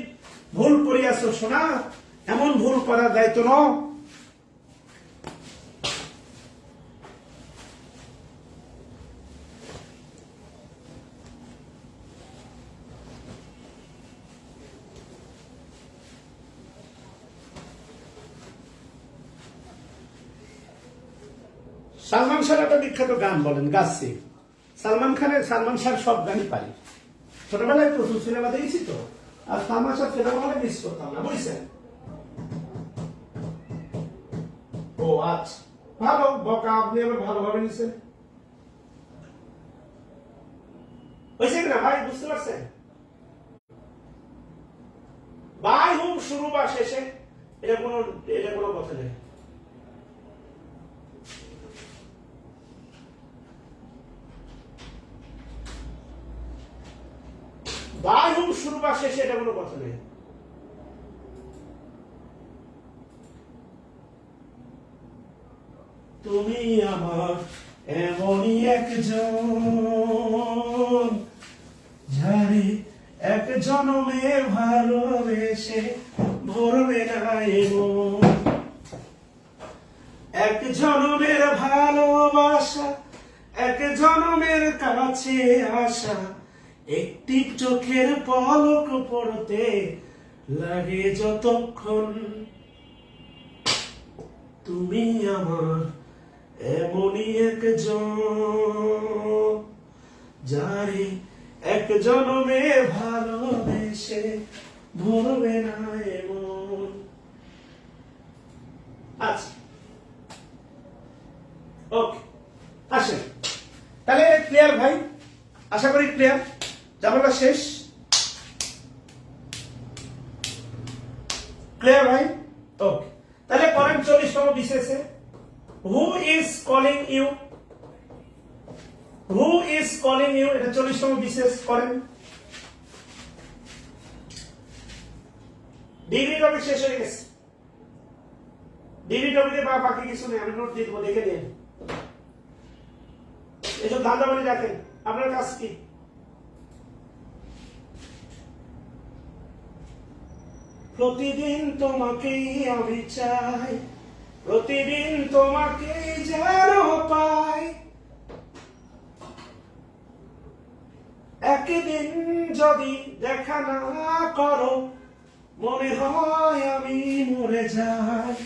ভুল করিয়াছো শোনা, এমন ভুল করা যাইতো না। সালমান শাহ একটা বিখ্যাত গান বলেন, গাচ্ছি। সালমান শাহ সব গানই পারি, ছোটবেলায় প্রচুর সিনেমা দেখেছি তো, আর সালমান শাহ সিনেমা হলে মিস করতাম না, বুঝছেন? ও আচ্ছা, ভালো বকা, আপনি আবার ভালোভাবে নিছেন, হয়েছে কিনা ভাই? বুঝতে পারছেন? বাই হোম শুরু বা শেষে, এটা কোনো কথা নেই। বাই হোম শুরু বা শেষে, এটা কোনো কথা নেই। তুমি আমার এমনই একজন, যারে এক জনমে ভালোবেসে ভরবে না এ মন। এক জনমের ভালোবাসা, এক জনমের কাছে আসা, একটি চোখের পলক পড়তে লাগে যতক্ষণ। তুমি আমার এমনই একজন, যারে এক জনমে ভালোবেসে ভরবে না এমন। আচ্ছা, ওকে, আসেন তাহলে ক্লিয়ার ভাই, আশা করি ক্লিয়ার, ঝামেলা শেষ। ক্লিয়ার ভাই? ওকে, তাহলে করেন 40তম বিশেষে। Who is calling you, who is calling you, এটা 40তম বিশেষ করেন। ডিগ্রি টপিক শেষ হয়ে গেছে। ডিগ্রি টপিকে বাকি কিছু নেই, আমি নোট দিয়ে দেবো, দেখে নিন। এসব ধান্দাবাজি রাখেন, আপনার কাজ কি? প্রতিদিন তোমাকেই আমি চাই, প্রতিদিন তোমাকেই যেন পাই, একদিন যদি দেখা না করো মনে হয় আমি মরে যাই।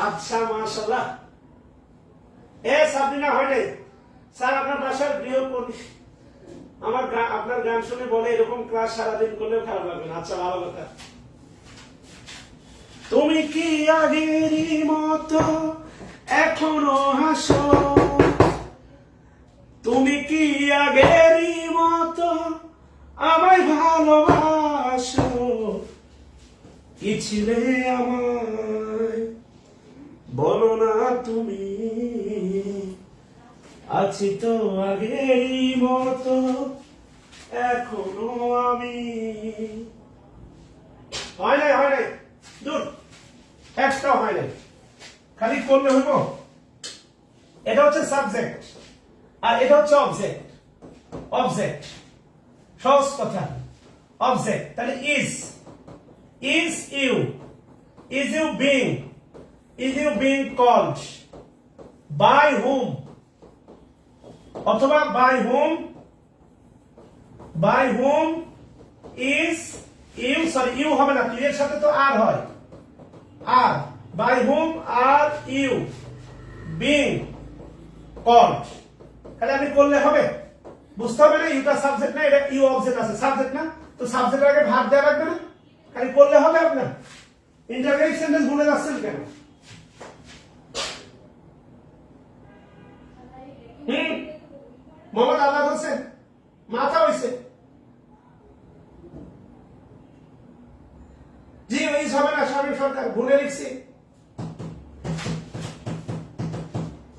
আচ্ছা, মাশাআল্লাহ। সাবরিনা হয় নাই স্যার, আপনার বাসার গৃহকর্মী আমার আপনার গান শুনে বলে এরকম ক্লাস সারাদিন করলেও খারাপ লাগবে না। আচ্ছা, ভালো কথা। তুমি কি আগেরই মতো এখনো হাসো, তুমি কি আগেরই মতো আমায় ভালোবাসো, কি ছিলে আমায় বলো না তুমি, আছি তো আগেরই মতো এখনো আমি। হয় নাই, হয় নাই, দূর, একটাও হয় নাই, খালি করলে হইব। এটা হচ্ছে সাবজেক্ট আর এটা হচ্ছে অবজেক্ট। অবজেক্ট সহজ কথা, অবজেক্ট তাহলে is, is you, is you being, is you being called, by whom, অথবা by whom is you, sorry you হবে না, you এর সাথে তো আর হয়, আর by whom are you being called, তাহলে আমি করলে হবে, বুঝতে হবে না। ইউটা সাবজেক্ট না, এটা ইউ অবজেক্ট আছে, সাবজেক্ট না, তো সাবজেক্টের আগে ভার্ব দেওয়া লাগবে না, খালি করলে হবে আপনার। ইন্টারগ্রেট সেন্টেন্স ভুলে যাচ্ছেন কেন? মোহাম্মদ আল্লাহ হোসেন মাথা হইছে, জি ওই হবে না, শামীম সরকার ভুলে লিখছি,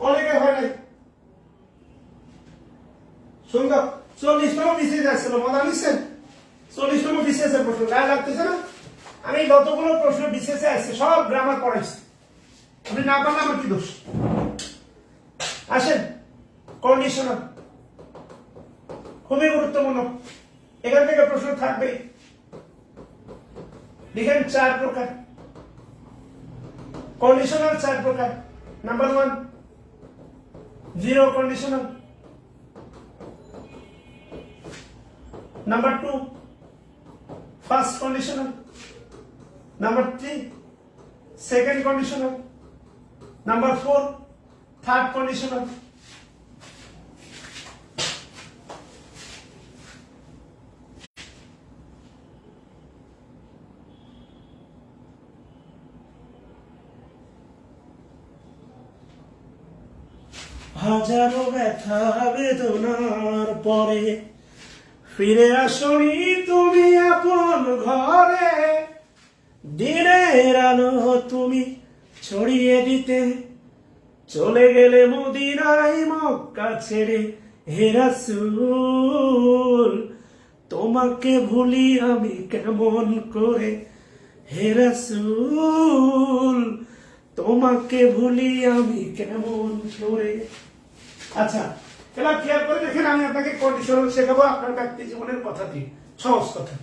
অনেকে হয় নাই। সুন্দর, 40তম বিশেষ আসছিল, মজা নিচ্ছেন? 40তম বিশেষের প্রশ্ন গায়ে লাগতেছে না? আমি যতগুলো প্রশ্ন বিশেষে আসছে সব গ্রামার পড়াইছি, আপনি না পারলে আমার কি দোষ? আসেন, কন্ডিশনাল খুবই গুরুত্বপূর্ণ, এখান থেকে প্রশ্ন থাকবে। লিখেন 4 প্রকার কন্ডিশনাল, 4 প্রকার। Number 1 zero conditional, number 2 first conditional, number 3 second conditional, number 4 third conditional. হাজারো ব্যথা বেদনার পরে ফিরে আসনি তুমি আপন ঘরে, দিনের আলো তুমি ছড়িয়ে দিতে চলে গেলে মদিনায় মক্কা ছেড়ে, হে রাসূল তোমাকে ভুলি আমি কেমন করে, হে রাসূল তোমাকে ভুলি আমি কেমন করে। আচ্ছা এবার খেয়াল করে দেখেন, আমি আপনাকে কন্ডিশনাল শেখাবো আপনার ব্যক্তি জীবনের কথাটি, সহজ কথা।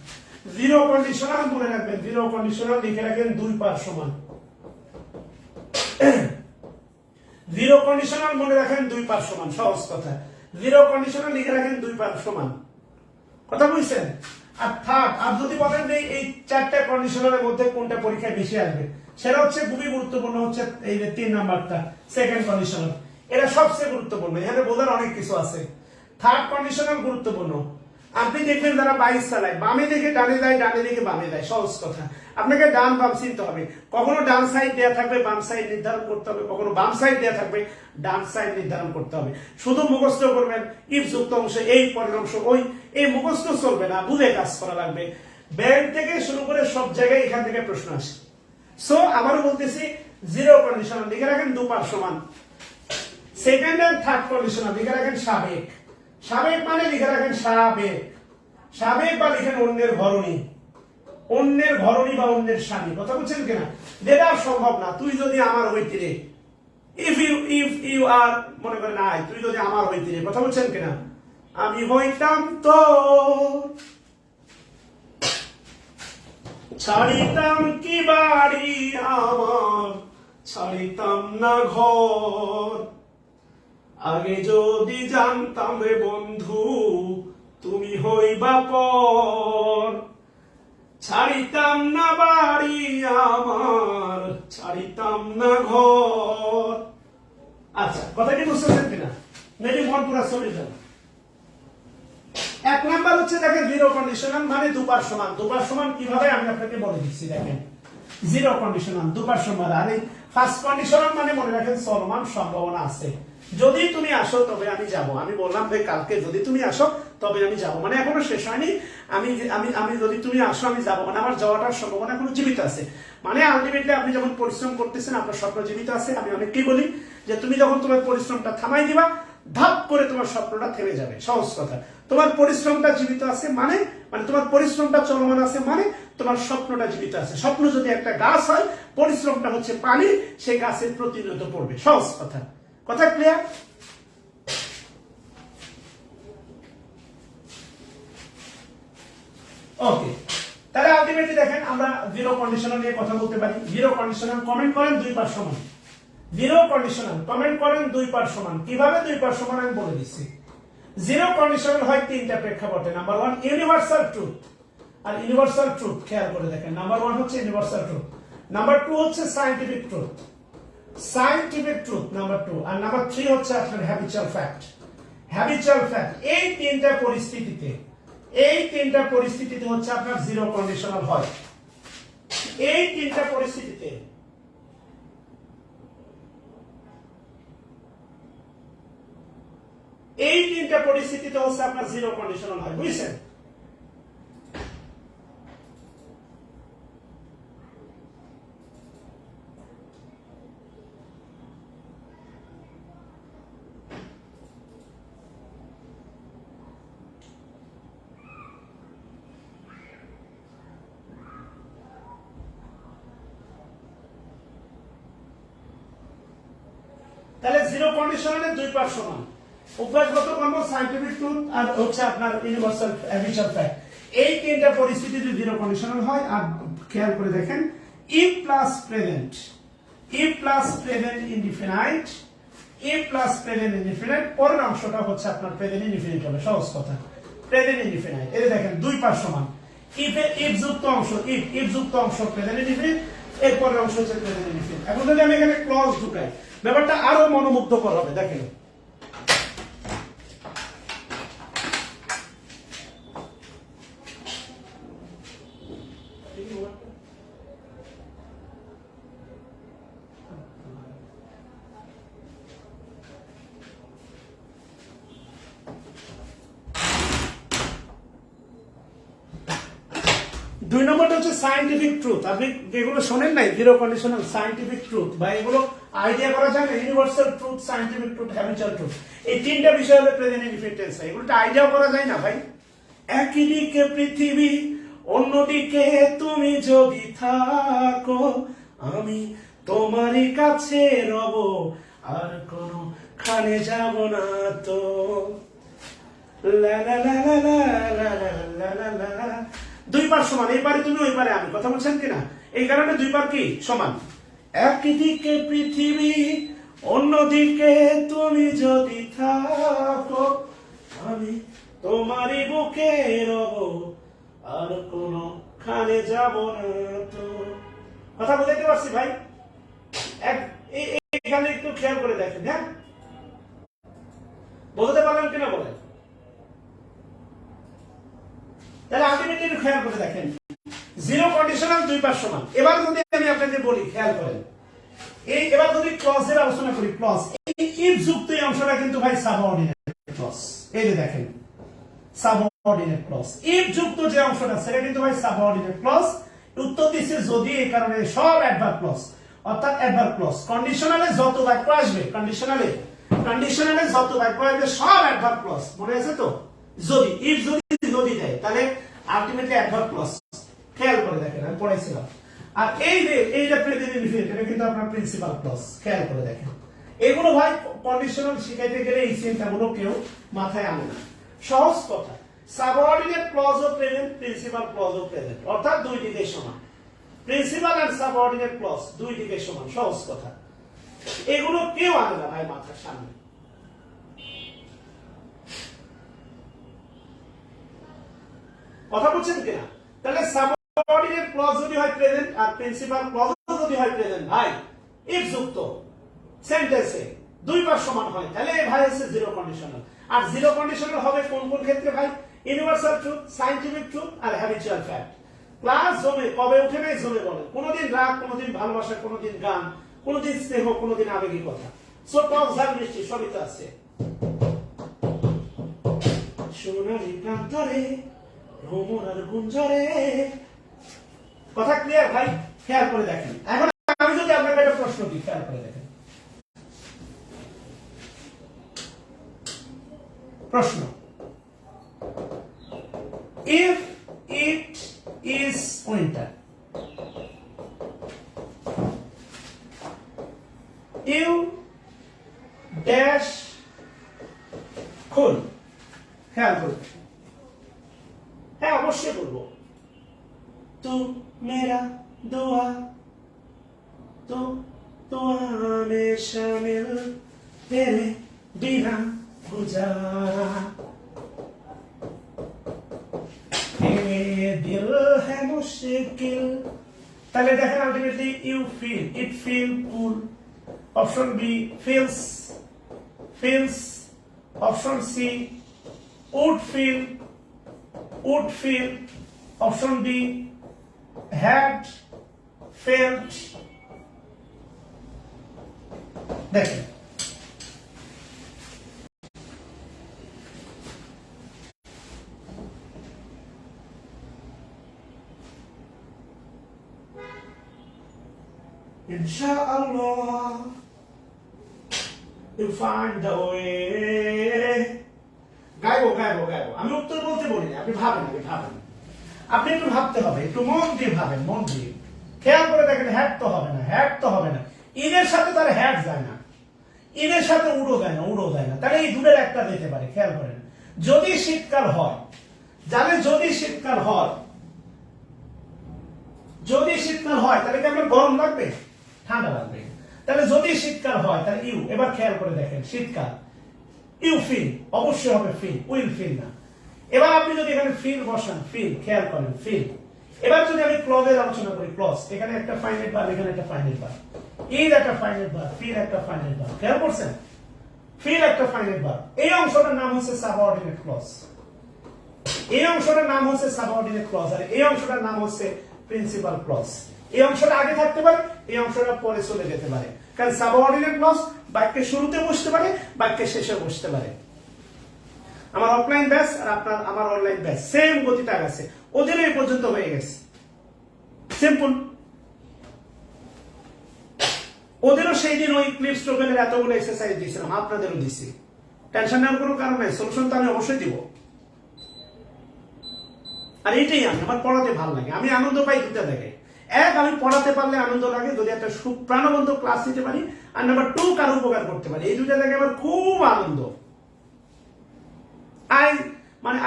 জিরো কন্ডিশনাল মনে রাখবেন, জিরো কন্ডিশনাল লিখে রাখেন 2 পার সমান। জিরো কন্ডিশনাল মনে রাখেন 2 পার সমান, সহজ কথা। জিরো কন্ডিশনাল লিখে রাখেন 2 পার সমান, কথা বুঝছেন? আর থার্ড, আর যদি বলেন যে এই 4টা কন্ডিশনালের মধ্যে কোনটা পরীক্ষায় বেশি আসবে, সেটা হচ্ছে খুবই গুরুত্বপূর্ণ, হচ্ছে এই যে 3 নাম্বারটা সেকেন্ড কন্ডিশনাল। এটা সবচেয়ে গুরুত্বপূর্ণ, এখানে বোঝার অনেক কিছু আছে। থার্ড কন্ডিশনাল গুরুত্বপূর্ণ। আপনি দেখবেন যারা বাইক চালায়, বামে দেখে ডানে যায়, ডানে দেখে বামে যায়, সহজ কথা। আপনাকে ডান বাম চিনতে হবে, কখনো ডান সাইড দেওয়া থাকবে বাম সাইড নির্ধারণ করতে হবে, কখনো বাম সাইড দেওয়া থাকবে ডান সাইড নির্ধারণ করতে হবে। শুধু মুখস্থ করবেন ইফ যুক্ত অংশ এই, পরের অংশ ওই, এই মুখস্থ চলবে না, বুঝে কাজ করা লাগবে। ব্যাংক থেকে শুরু করে সব জায়গায় এখান থেকে প্রশ্ন আসে। সো আবারও বলতেছি, জিরো কন্ডিশনাল লিখে রাখেন 2 পার সমান। সেকেন্ড এন্ড থার্ড কন্ডিশনাল লিখে রাখেন সাবেক। সাবেক মানে লিখে রাখেন সাবেক। সাবেক বা লিখেন অন্যের ঘরণী, অন্যের ঘরণী বা অন্যের স্বামী, কথা বলছেন কিনা? যেটা সম্ভব না, তুই যদি আমার হইতি রে, ইফ ইউ আর, মনে করেন নাই, তুই যদি আমার হইতি রে, কথা বলছেন কিনা? আমি হইতাম তো, ছাড়িতাম কি বাড়ি আমার, ছাড়িতাম না ঘর, আগে যদি জানতাম রে বন্ধু তুমি হইবা পর, ছাড়িতাম না বাড়ি আমার, ছাড়িতাম না ঘর। আচ্ছা কথা কি বুঝতেছেন কিনা? মেবি মন পুরা চলে যাবে। 1 নাম্বার হচ্ছে দেখেন জিরো কন্ডিশনাল মানে 2 পার সমান। 2 পার সমান কিভাবে আমি আপনাকে বলে দিচ্ছি, দেখেন জিরো কন্ডিশনাল 2 পার সমান। আর এই ফার্স্ট কন্ডিশনাল মানে মনে রাখেন চলমান সম্ভাবনা আছে, যদি তুমি আসো তবে আমি যাব। আমি বললাম ভাই কালকে যদি তুমি আসো তবে আমি যাব, মানে এখনো শেষ হয়নি। আমি আমি আমি যদি তুমি আসো আমি যাব, মানে আমার যাওয়াটার সম্ভাবনা এখনো জীবিত আছে। মানে আলটিমেটলি আপনি যখন পরিশ্রম করতেছেন আপনার স্বপ্ন জীবিত আছে। আমি অনেককেই বলি যে তুমি যখন তোমার পরিশ্রমটা থামাই দিবা, ধাপ করে তোমার স্বপ্নটা থেমে যাবে, সহজ কথা। তোমার পরিশ্রমটা জীবিত আছে মানে, মানে তোমার পরিশ্রমটা চলমান আছে মানে তোমার স্বপ্নটা জীবিত আছে। স্বপ্ন যদি একটা গাছ হয়, পরিশ্রমটা হচ্ছে পানি, সেই গাছের প্রতিনিয়ত পড়বে, সহজ কথা। কথা ক্লিয়ার? ওকে, তাহলে আলটিমেটলি দেখেন আমরা জিরো কন্ডিশনাল নিয়ে কথা বলতে পারি। জিরো কন্ডিশনাল কমেন্ট করেন 2 পার সমান। জিরো কন্ডিশনাল কমেন্ট করেন 2 পার সমান। কিভাবে 2 পার সমান আমি বলে দিচ্ছি। জিরো কন্ডিশনাল হয় 3টা প্রেক্ষাপটে। নাম্বার 1 ইউনিভার্সাল ট্রুথ, আর ইউনিভার্সাল ট্রুথ খেয়াল করে দেখেন, নাম্বার 1 হচ্ছে ইউনিভার্সাল ট্রুথ, নাম্বার 2 হচ্ছে scientific truth, scientific truth number 2, আর নাম্বার 3 হচ্ছে আপনার হ্যাবিচুয়াল ফ্যাক্ট। হ্যাবিচুয়াল ফ্যাক্ট, এই 3টা পরিস্থিতিতে, এই 3টা পরিস্থিতিতে হচ্ছে আপনার জিরো কন্ডিশনাল হয়। এই 3টা পরিস্থিতিতে, এই 3টা পরিস্থিতিতে হচ্ছে আপনার জিরো কন্ডিশনাল হয়, বুঝছেন? তাহলে জিরো কন্ডিশনালে 2 পার সমান। অভ্যাসগত কর্ম, সায়েন্টিফিক ট্রুথ, আর হচ্ছে আপনার ইউনিভার্সাল হ্যাবিচুয়াল ফ্যাক্ট। এই 3টা পরিস্থিতিতে জিরো কন্ডিশনাল হয়। আর খেয়াল করে দেখেন, if plus present, if plus present indefinite, if plus present indefinite, পরের অংশটা হচ্ছে আপনার প্রেজেন্ট ইনডিফিনিট হবে, সহজ কথা। প্রেজেন্ট ইনডিফিনাইট, এই দেখেন 2 পার সমান। ইফ ইফ যুক্ত অংশ, ইফ যুক্ত অংশ প্রেজেন্ট ইনডিফিনিট, এর পরের অংশ হচ্ছে প্রেজেন্ট ইনডিফিনিট। এখন যদি আমি এখানে ক্লজ ঢুকাই, ব্যাপারটা আরো মনোমুগ্ধকর হবে, দেখেন। দুই নম্বরটা হচ্ছে সায়েন্টিফিক ট্রুথ। আপনি এগুলো শোনেন নাই, জিরো কন্ডিশনাল, সায়েন্টিফিক ট্রুথ, বা এগুলো আইডিয়া করা যায় না, universal truth, scientific truth, habitual truth, এই তিনটা বিষয় হলো প্রেজেন্ট ইনডিফিনিট টেন্স। এগুলো আইডিয়া করা যায় না ভাই। একই দিকে পৃথিবী, অন্যদিকে তুমি যদি থাকো, আমি তোমারই কাছে রব, আর কোনো খানে যাব না তো। লা লা লা লা লা লা লা লা লা লা। দুই পার সমান, এই পারে তুমি ওই পারে আমি, কথা বলছেন কিনা? এই কারণে দুই পার কি সমান। একদিকে পৃথিবী, অন্যদিকে তুমি যদি থাকো, আমি তোমারই বুকে রব, আর কোনো খানে যাব না তো। কথা বুঝাইতে পারছি ভাই? এখানে একটু খেয়াল করে দেখেন, হ্যাঁ, বোঝাতে পারলাম কিনা বলেন? তাহলে আলটিমেটলি একটু খেয়াল করে দেখেন, জিরো কন্ডিশনাল দুই পাশ সমান। এবার যদি আমি আপনাদের বলি, খেয়াল করেন, এই এবার যদি ক্লজের আলোচনা করি, ক্লজ, এই ইফ যুক্ত এই অংশটা কিন্তু ভাই সাবঅর্ডিনেট ক্লজ। এই যে দেখেন, সাবঅর্ডিনেট ক্লজ, ইফ যুক্ত যে অংশটা সেটা কিন্তু ভাই সাবঅর্ডিনেট ক্লজ। উত্তর দিচ্ছে যদি, এই কারণে সব অ্যাডভার্ব ক্লজ, অর্থাৎ অ্যাডভার্ব ক্লজ। কন্ডিশনালে যত বাক্য আসবে, কন্ডিশনালে যত বাক্য আসবে সব অ্যাডভার্ব ক্লজ। মনে আছে তো? যদি, ইফ যদি দেয় তাহলে আলটিমেটলি অ্যাডভার্ব ক্লজ। খেয়াল করে দেখেন, আমি পড়াইছিলাম। আর এই যে প্রেজেন্ট ইনডিফিনিট, এটা কিন্তু আপনার প্রিন্সিপাল ক্লজ। খেয়াল করে দেখেন, এগুলো ভাই কন্ডিশনাল শিখাইতে গেলে এই চিন্তাগুলো কেউ মাথায় আনে না। সহজ কথা, সাবঅর্ডিনেট ক্লজ ও প্রেজেন্ট, প্রিন্সিপাল ক্লজ ও প্রেজেন্ট, অর্থাৎ দুই দিকে সমান। প্রিন্সিপাল এন্ড সাবঅর্ডিনেট ক্লজ দুই দিকে সমান, সহজ কথা। এগুলো কেউ আনে না ভাই মাথার সামনে। কথা বলছেন কিনা? তাহলে সাবঅর্ডিনেট ক্লজ যদি হয় প্রেজেন্ট, আর প্রিন্সিপাল ক্লজ যদি হয় প্রেজেন্ট, ভাই ইফ যুক্ত সেন্টেন্সে দুই পাশ সমান হয়, তাহলে ভাই হচ্ছে জিরো কন্ডিশনাল। আর জিরো কন্ডিশনাল হবে কোন কোন ক্ষেত্রে ভাই? ইউনিভার্সাল ট্রুথ, সায়েন্টিফিক ট্রুথ, আর হ্যাবিচুয়াল ফ্যাক্ট। ক্লাস জমে কবে উঠে নাই জমে বলেন, কোনদিন রাগ, কোনদিন ভালোবাসা, কোনদিন গান, কোনদিন স্নেহ, কোনদিন আবেগী কথা। সো টক ঝাল মিষ্টি সবই তো আছে। সোনালি প্রান্তরে ভ্রমরার গুঞ্জরে। কথা ক্লিয়ার ভাই? খেয়াল করে দেখেন। এখন আমি যদি আপনাকে একটা প্রশ্ন দিই, খেয়াল করে দেখেন। প্রশ্ন, if it is winter, you dash cool। খেয়াল করবে, হ্যাঁ অবশ্যই বলবো। তু মেরা দোয়া, তো মে শামিল তেরে বিনা গুজারা, দিল হ্যাঁ মুশকিল। তাহলে দেখেন ultimately you feel, it feel cool. Option B feels, option C would feel, option D had felt. দেখেন Inshallah, you find the way. গাইবো। আমি উত্তর বলতে বলি না, আপনি ভাবেন, আপনি একটু ভাবতে হবে, একটু মন দিয়ে ভাবেন, মন দিয়ে খেয়াল করে দেখেন। হ্যাট তো হবে না, ইনের সাথে তার হ্যাট যায় না, ইনের সাথে উড়ো যায় না, তাহলে এই দুটোর একটা দিতে পারে। খেয়াল করেন, যদি শীতকাল হয়, যদি শীতকাল হয় তাহলে কি আপনার গরম লাগবে? ঠান্ডা লাগবে। তাহলে যদি শীতকাল হয় তাহলে ইউ। এবার খেয়াল করে দেখেন, শীতকাল ইউ ফিল, অবশ্যই হবে ফিল, উইল ফিল না। এবার আপনি যদি এখানে ফিল বসান, ফিল, খেয়াল করেন ফিল। এবার যদি আমি ক্লজের আলোচনা করি, ক্লজ, এখানে একটা ফাইনাইট ভার্ব, এখানে একটা ফাইনাইট ভার্ব, ইজ একটা ফাইনাইট ভার্ব, ফিল একটা ফাইনাইট ভার্ব। খেয়াল করছেন? ফিল একটা ফাইনাইট ভার্ব। এই অংশটার নাম হচ্ছে সাবঅর্ডিনেট ক্লজ, এই অংশটার নাম হচ্ছে সাবঅর্ডিনেট ক্লজ, আর এই অংশটার নাম হচ্ছে প্রিন্সিপাল ক্লজ। এই অংশটা আগে থাকতে পারে, এই অংশটা পরে চলে যেতে পারে। কারণ সাবঅর্ডিনেট ক্লজ বাক্যের শুরুতে বসতে পারে, বাক্যের শেষে বসতে পারে। আমার অফলাইন ব্যাচ আর আমার অনলাইন ব্যাচ সেম গতিটা আছে, ওদের এই পর্যন্ত হয়ে গেছে। সিম্পল। ওদেরও সেই দিন ওই ক্লিপস টোকেনের এতগুলো এক্সারসাইজ দিয়েছিলাম, আপনাদেরও দিছি। টেনশন নেওয়ার কোনো কারণ নাই, সলিউশন তো আমি অবশ্যই দিব। আর এইটাই আমার পড়াতে ভালো লাগে, আমি আনন্দ পাই দুটা দেখে। এক, আমি পড়াতে পারলে আনন্দ লাগে যদি একটা প্রাণবন্ত ক্লাস নিতে পারি, আর নাম্বার 2 কারো উপকার করতে পারি, এই দুটা দেখে আমার খুব আনন্দ।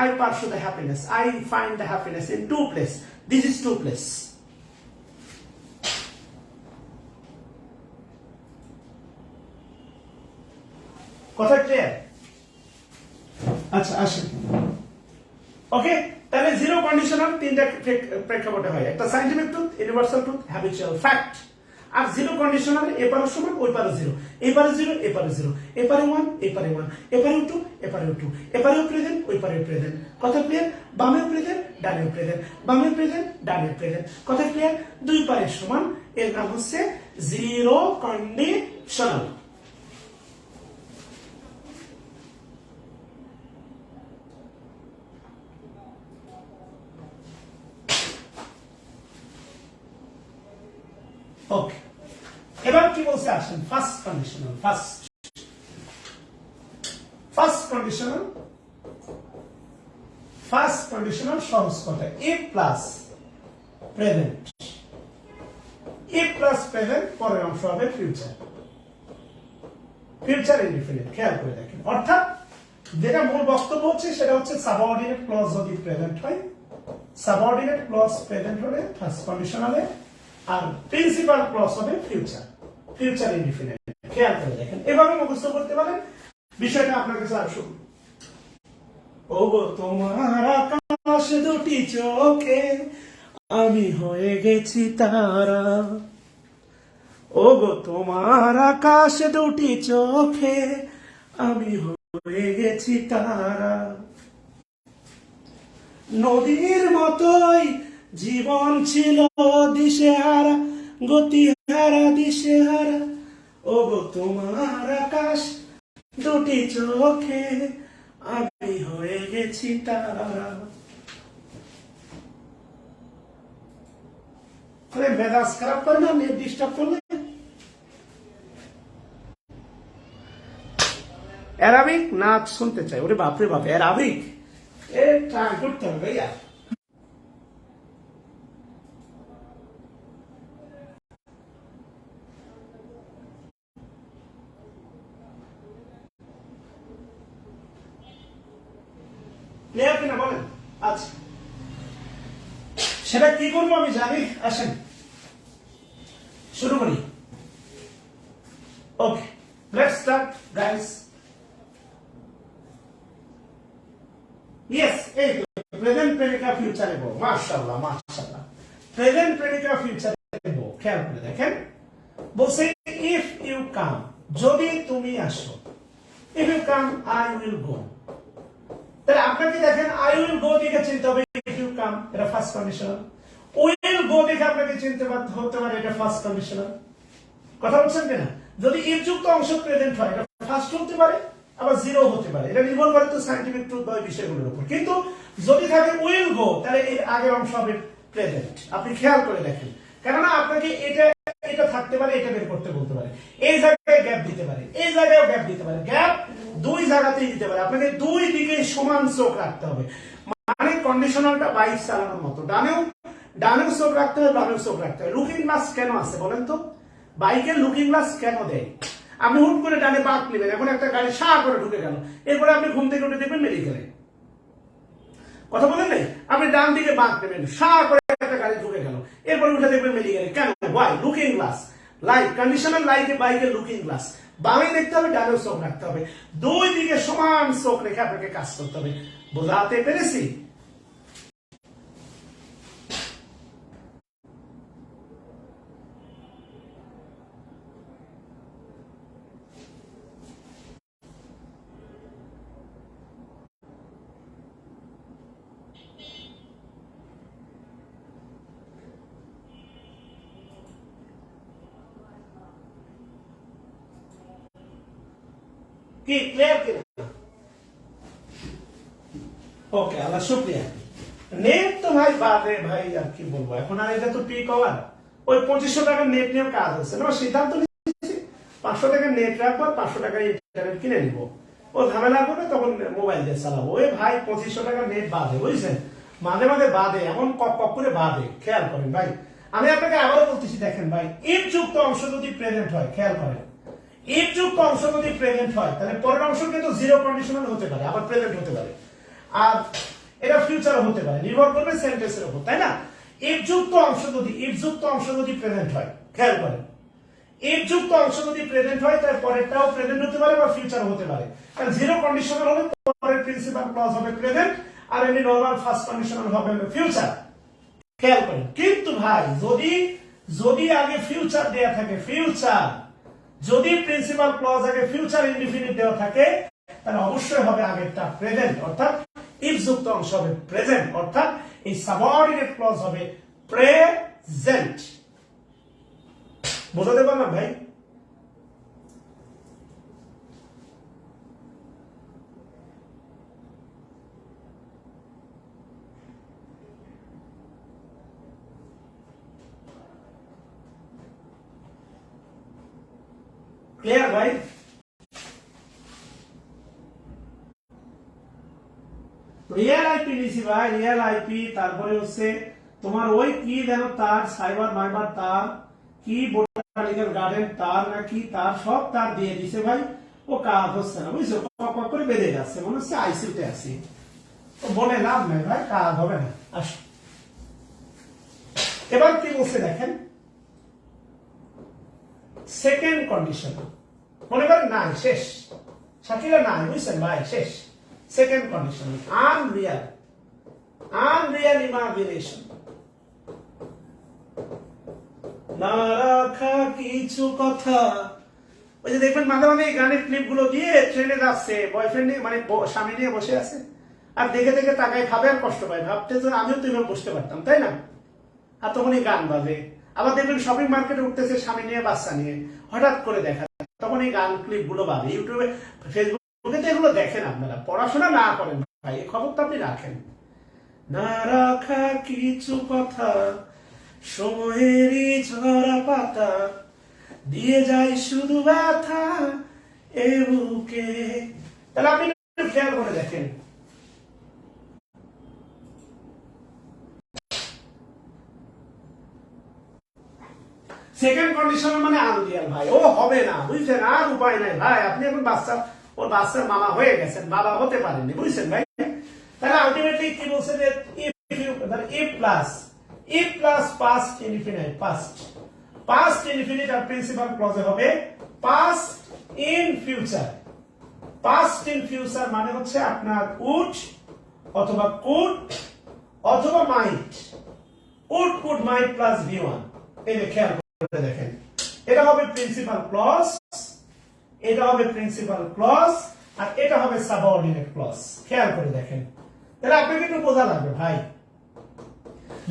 I pursue the happiness. I find the happiness in 2 places. This is 2 places. কথা ক্লিয়ার? আচ্ছা আসেন। ওকে, তাহলে জিরো কন্ডিশনাল তিনটা প্রেক্ষাপটে হয়, একটা scientific truth, universal truth, habitual fact. আর জিরো কন্ডিশনাল এপারও সমান ওইপারও জিরো, এপারে জিরো এপারে জিরো, এপারে 1 এপারে 1, এপারেও 2 এপারেও 2, এপারেও প্রেজেন্ট ওইপারেও প্রেজেন্ট। কথা ক্লিয়ার? বামেও প্রেজেন্ট ডানেও প্রেজেন্ট, বামেও প্রেজেন্ট ডানেও প্রেজেন্ট। কথা ক্লিয়ার? দুই পারের সমান, এর নাম হচ্ছে জিরো কন্ডিশনাল। ওকে, এবার কি বলছে আসেন, ফার্স্ট কন্ডিশনাল। ফার্স্ট কন্ডিশনাল সহজ কথা, এ প্লাস প্রেজেন্ট, পরের অংশ হবে ফিউচার, ইনডিফিনিট। খেয়াল করে দেখেন, অর্থাৎ যেটা মূল বক্তব্য হচ্ছে সেটা হচ্ছে সাবঅর্ডিনেট ক্লজ যদি প্রেজেন্ট হয়, সাবঅর্ডিনেট ক্লজ প্রেজেন্ট হলে ফার্স্ট কন্ডিশনালে, আর প্রিন্সিপাল ক্লজ হবে ফিউচার ইনডিফিনিট। খেয়াল করে দেখেন, এভাবে মুখস্থ করতে পারেন, বিষয়টা আপনার কাছে আসুন। ওগো তোমার আকাশ দুটি চোখে আমি হয়ে গেছি তারা, ওগো তোমার আকাশ দুটি চোখে আমি হয়ে গেছি তারা, নদীর মতোই জীবন ছিল দিশেহারা, গতিহারা দিশেহারা, ওগো তোমার আকাশ দুটি চোখে আমি হয়ে গেছি তারা। মেজাজ খারাপ করে না নেট ডিস্টার্ব করলে? অ্যারাবিক নাচ শুনতে চাই, ওরে বাপরে বাপ, অ্যারাবিক এ ট্রাই করতে হবে ভাইয়া। ক্লিয়ার কিনা বলেন? আচ্ছা, সেটা কি করবো আমি জানি, আসেন শুরু করি। ওকে, লেটস স্টার্ট গাইস। ইয়েস, এই প্রেজেন্ট প্রেডিকা ফিউচারে বো, মাশাআল্লাহ মাশাআল্লাহ, প্রেজেন্ট প্রেডিকা ফিউচারে বো। খেয়াল করে দেখেন, বলছে ইফ ইউ কাম, যদি তুমি আসো, if you come I will go. তাহলে আপনাকে দেখেন আই উইল গো দেখে চিনতে হবে ইফ ইউ কাম, এটা ফার্স্ট কন্ডিশনাল। উইল গো দেখে আপনাকে চিনতে হতে পারে, এটা ফার্স্ট কন্ডিশনাল। কথা বলছেন কিনা? যদি ইফ যুক্ত অংশ প্রেজেন্ট হয়, এটা ফার্স্ট হতে পারে আবার জিরো হতে পারে, এটা নির্ভর করে তো সায়েন্টিফিক ট্রুথ বা বিষয়গুলোর উপর। কিন্তু যদি থাকে উইল গো, তাহলে এর আগের অংশ হবে প্রেজেন্ট। আপনি খেয়াল করে দেখেন, কেননা আপনাকে এটা থাকতে পারে, এটা বের করতে বলতে পারে, এই জায়গায় গ্যাপ দিতে পারে, এই জায়গায়ও গ্যাপ দিতে পারে, গ্যাপ দুই জায়গাতেই দিতে পারে। আপনাকে দুই দিকে সমান চোখ রাখতে হবে, মানে কন্ডিশনালটা বাইক চালানোর মতো, ডানেও চোখ রাখতে হবে, বামেও চোখ রাখতে হবে। লুকিং গ্লাস কেন আছে বলেন তো? বাইকের লুকিং গ্লাস কেন দেয়? আপনি হুট করে ডানে বাঁক নেবেন, এখন একটা গাড়ি সা করে ঢুকে গেল, এরপরে আপনি ঘুম থেকে উঠে দেখবেন মেডিকেলে। কথা বলেন নাই? আপনি ডান দিকে বাঁক নেবেন, সা করে একটা গাড়ি ঢুকে গেল, এরপরে উঠে দেখবেন মেডিকেলে। কেন? Why? Looking glass, light conditional লাইটে বাইকের লুকিং গ্লাস, বামে দেখতে হবে, ডানেও চোখ রাখতে হবে, দুই দিকে সমান চোখ রেখে আপনাকে কাজ করতে হবে। বোঝাতে পেরেছি? কি ক্লিয়ার কিনা? ওকে, আল্লাহ শুকরিয়া। নেট তো ভাই বাদে ভাই, আর কি বলবো এখন, আর এটা তো পিক আওয়ার, ওই 2500 টাকার নেট নিয়ে কাজ হচ্ছে না, সিদ্ধান্ত নিয়েছি 500 টাকা নেট রাখবো, 500 টাকা ইন্টারনেট কিনে নিবো। ও ঝামেলা করবে, তখন মোবাইল দিয়ে চালাবো। ওই ভাই 2500 টাকা নেট বাদে, বুঝছেন, মাঝে মাঝে বাদে, এমন কপ কপ করে বাদে, খেয়াল করেন ভাই। আমি আপনাকে আবারও বলতেছি, দেখেন ভাই, ইফ যুক্ত অংশ যদি প্রেজেন্ট হয়, খেয়াল করেন, ইফ যুক্ত অংশ যদি প্রেজেন্ট হয়, তাহলে পরের অংশ কিন্তু জিরো কন্ডিশনাল হতে পারে, আবার প্রেজেন্ট হতে পারে, আর এটা ফিউচারও হতে পারে, নির্ভর করবে সেন্টেন্সের উপর, তাই না? ইফ যুক্ত অংশ যদি প্রেজেন্ট হয়, খেয়াল করেন, ইফ যুক্ত অংশ যদি প্রেজেন্ট হয়, তাহলে পরেরটাও প্রেজেন্ট হতে পারে বা ফিউচারও হতে পারে। কারণ জিরো কন্ডিশনাল হলে পরের প্রিন্সিপাল ক্লজ হবে প্রেজেন্ট, আর এমনি নরমাল ফার্স্ট কন্ডিশনাল হবে ফিউচার। খেয়াল করেন, কিন্তু ভাই যদি আগে ফিউচার দেয়া থাকে, ফিউচার, যদি প্রিন্সিপাল ক্লজ আগে ফিউচার ইনডিফিনিট দেওয়া থাকে, তাহলে অবশ্যই হবে আগেরটা প্রেজেন্ট, অর্থাৎ ইফ যুক্ত অংশ হবে প্রেজেন্ট, অর্থাৎ এই সাবঅর্ডিনেট ক্লজ হবে প্রেজেন্ট। বোঝাতে পারলাম ভাই? ক্লিয়ার ভাই? রিয়েল আইপি নিছি ভাই, রিয়েল আইপি, তারপরে হচ্ছে তোমার ওই কি যেন তার, সাইবার মাইবার তার, কি বোটানিক্যাল গার্ডেন তার নাকি তার, সব তার দিয়ে দিছে ভাই। ও কাজ হচ্ছে না, বুঝছো, কক করে বেঁধে যাচ্ছে, মনে হচ্ছে আইসিউতে আছি। তো বলে লাভ নাই ভাই, কাজ হবে না। আস, এবার কি বলছে দেখেন, সেকেন্ড কন্ডিশন, মনে করেন নাই, শেষ, শাকিলা নাই, বুঝছেন ভাই, শেষ। সেকেন্ড কন্ডিশন, আনরিয়াল ইমাজিনেশন, না রাখা কিছু কথা। ওই যে দেখবেন মাঝে মাঝে এই গানের ক্লিপ গুলো দিয়ে ট্রেনে যাচ্ছে, বয়ফ্রেন্ড নিয়ে, মানে স্বামী নিয়ে বসে আছে, আর দেখে দেখে তাকায় খাবে আর কষ্ট পায়, ভাবতে তো আমিও তো এভাবে বসতে পারতাম, তাই না? আর তখনই গান বাজে। আবার দেখবেন শপিং মার্কেটে উঠতেছে স্বামী নিয়ে, বাচ্চা নিয়ে, হঠাৎ করে দেখা, তখন এই গান ক্লিপ গুলো বাজে। ইউটিউবে, ফেসবুকে তো এগুলো দেখেন আপনারা, পড়াশোনা না করেন ভাই, এই খবর তো আপনি রাখেন। না রাখা কিছু কথা, সময়েরই ঝরা পাতা, দিয়ে যায় শুধু ব্যথা এ বুকে। তাহলে আপনি খেয়াল করে দেখেন, সেকেন্ড কন্ডিশন মানে আনরিয়াল ভাই, ও হবে না, বুঝছেন, আর উপায় নাই ভাই, আপনি এখন ওর বাচ্চার মামা হয়ে গেছেন, বাবা হতে পারেননি, বুঝছেন ভাই? তাহলে আলটিমেটলি কি বলছে যে if plus past indefinite, past indefinite আর প্রিন্সিপাল ক্লজে হবে past in future. Past in future মানে হচ্ছে আপনার উড অথবা কুড অথবা might, would could might plus V1। এই যে খেয়াল করে দেখেন, এটা হবে প্রিন্সিপাল ক্লজ, এটা হবে প্রিন্সিপাল ক্লজ, আর এটা হবে সাবঅর্ডিনেট ক্লজ। খেয়াল করে দেখেন, তাহলে আপনাকে একটু বোঝা লাগবে ভাই,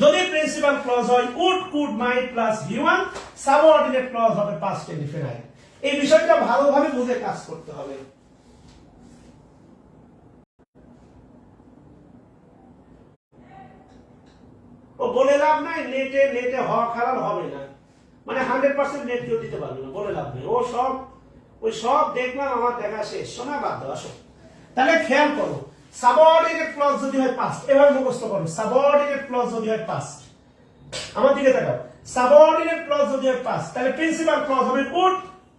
যদি প্রিন্সিপাল ক্লজ হয় would could might plus V1, subordinate clause হবে পাস্ট ইনডিফিনিট। এই বিষয়টা ভালোভাবে বুঝে কাজ করতে হবে। ও বলে লাভ নাই, নেটে হওয়া খারাপ হবে না, মানে 100% নেট কেউ দিতে পারবে না, বলে লাভ নেই। ওই সব দেখলাম, আমার দেখা শেষ, শোনা বাদ দাও, আসো। তাহলে খেয়াল করো, সাবঅর্ডিনেট ক্লজ যদি হয় পাস্ট, এভাবে মুখস্থ করো, সাবঅর্ডিনেট ক্লজ যদি হয় পাস্ট, আমার দিকে তাকাও, সাবঅর্ডিনেট ক্লজ যদি হয় পাস্ট, তাহলে প্রিন্সিপাল ক্লজ হবে উড